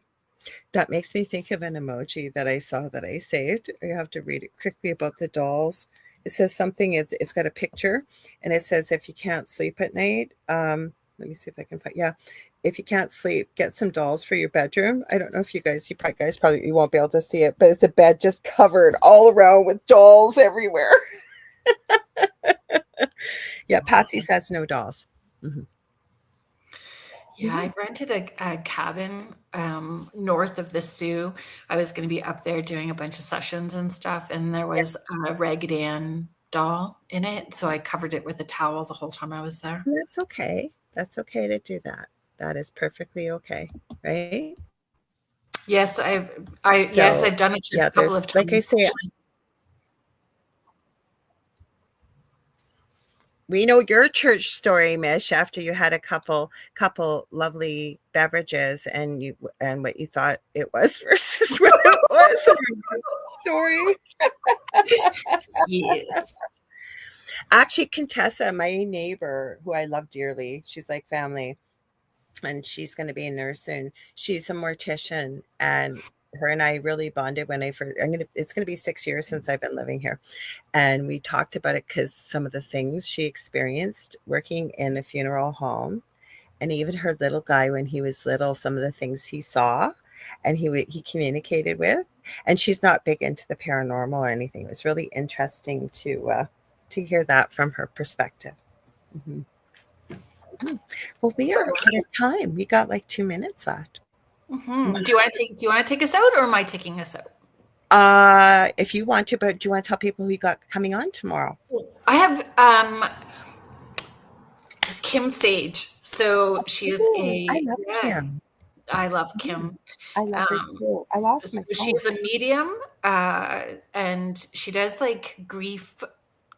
That makes me think of an emoji that I saw that I saved. I have to read it quickly about the dolls. It says something, it's got a picture, and it says, if you can't sleep at night, let me see if I can find, if you can't sleep, get some dolls for your bedroom. I don't know if you probably you won't be able to see it, but it's a bed just covered all around with dolls everywhere. Yeah, Patsy says no dolls.
Yeah, I rented a cabin north of the Sioux. I was going to be up there doing a bunch of sessions and stuff, and there was a Ragged Ann doll in it, so I covered it with a towel the whole time I was there.
That's okay. That's okay to do that. That is perfectly okay, right?
Yes, I've done it a couple of times.
Like I say, we know your church story, Mish, after you had a couple lovely beverages and what you thought it was versus what it was. Story.
Yes.
Actually, Contessa, my neighbor, who I love dearly, she's like family, and she's going to be a nurse soon. She's a mortician, and her and I really bonded when it's going to be 6 years since I've been living here. And we talked about it because some of the things she experienced working in a funeral home, and even her little guy when he was little, some of the things he saw and he communicated with. And she's not big into the paranormal or anything. It was really interesting to hear that from her perspective. Well, we are out of time. We got like 2 minutes left.
Do you want to take us out, or am I taking us out?
If you want to, but do you want to tell people who you got coming on tomorrow?
I have Kim Sage. So she is
I love Kim.
I love Kim.
I love her too. I lost my phone.
She's a medium, and she does like grief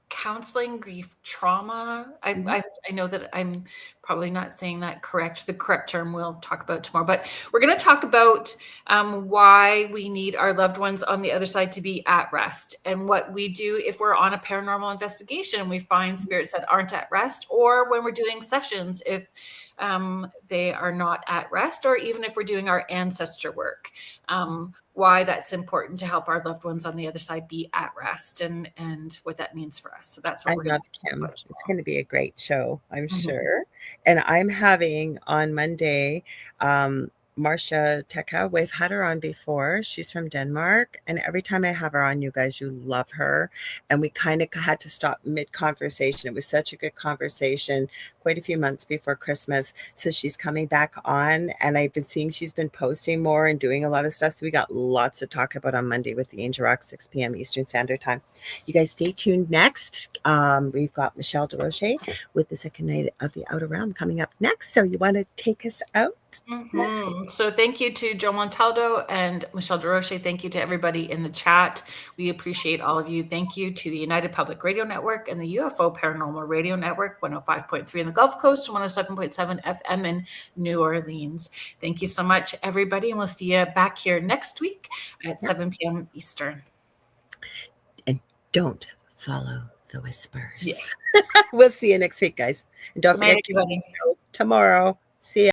counseling, grief trauma. I know that I'm probably not saying that correct. The correct term we'll talk about tomorrow, but we're going to talk about why we need our loved ones on the other side to be at rest, and what we do if we're on a paranormal investigation and we find spirits that aren't at rest, or when we're doing sessions, if they are not at rest, or even if we're doing our ancestor work, why that's important to help our loved ones on the other side be at rest, and what that means for us. So that's what
I
we're
love
going
Kim.
to
It's going to be a great show, I'm sure. And I'm having on Monday, Marcia Teka. We've had her on before. She's from Denmark. And every time I have her on, you guys, you love her. And we kind of had to stop mid-conversation. It was such a good conversation quite a few months before Christmas. So she's coming back on. And I've been seeing she's been posting more and doing a lot of stuff. So we got lots to talk about on Monday with the Angel Rock, 6 p.m. Eastern Standard Time. You guys stay tuned next. We've got Michelle DeRoche with the second night of the Outer Realm coming up next. So you want to take us out?
So thank you to Joe Montaldo and Michelle DeRoche. Thank you to everybody in the chat. We appreciate all of you. Thank you to the United Public Radio Network and the UFO Paranormal Radio Network, 105.3 in the Gulf Coast, 107.7 FM in New Orleans. Thank you so much, everybody, and we'll see you back here next week at 7 p.m. Eastern.
And don't follow the whispers. We'll see you next week, guys. And don't forget tomorrow. See ya.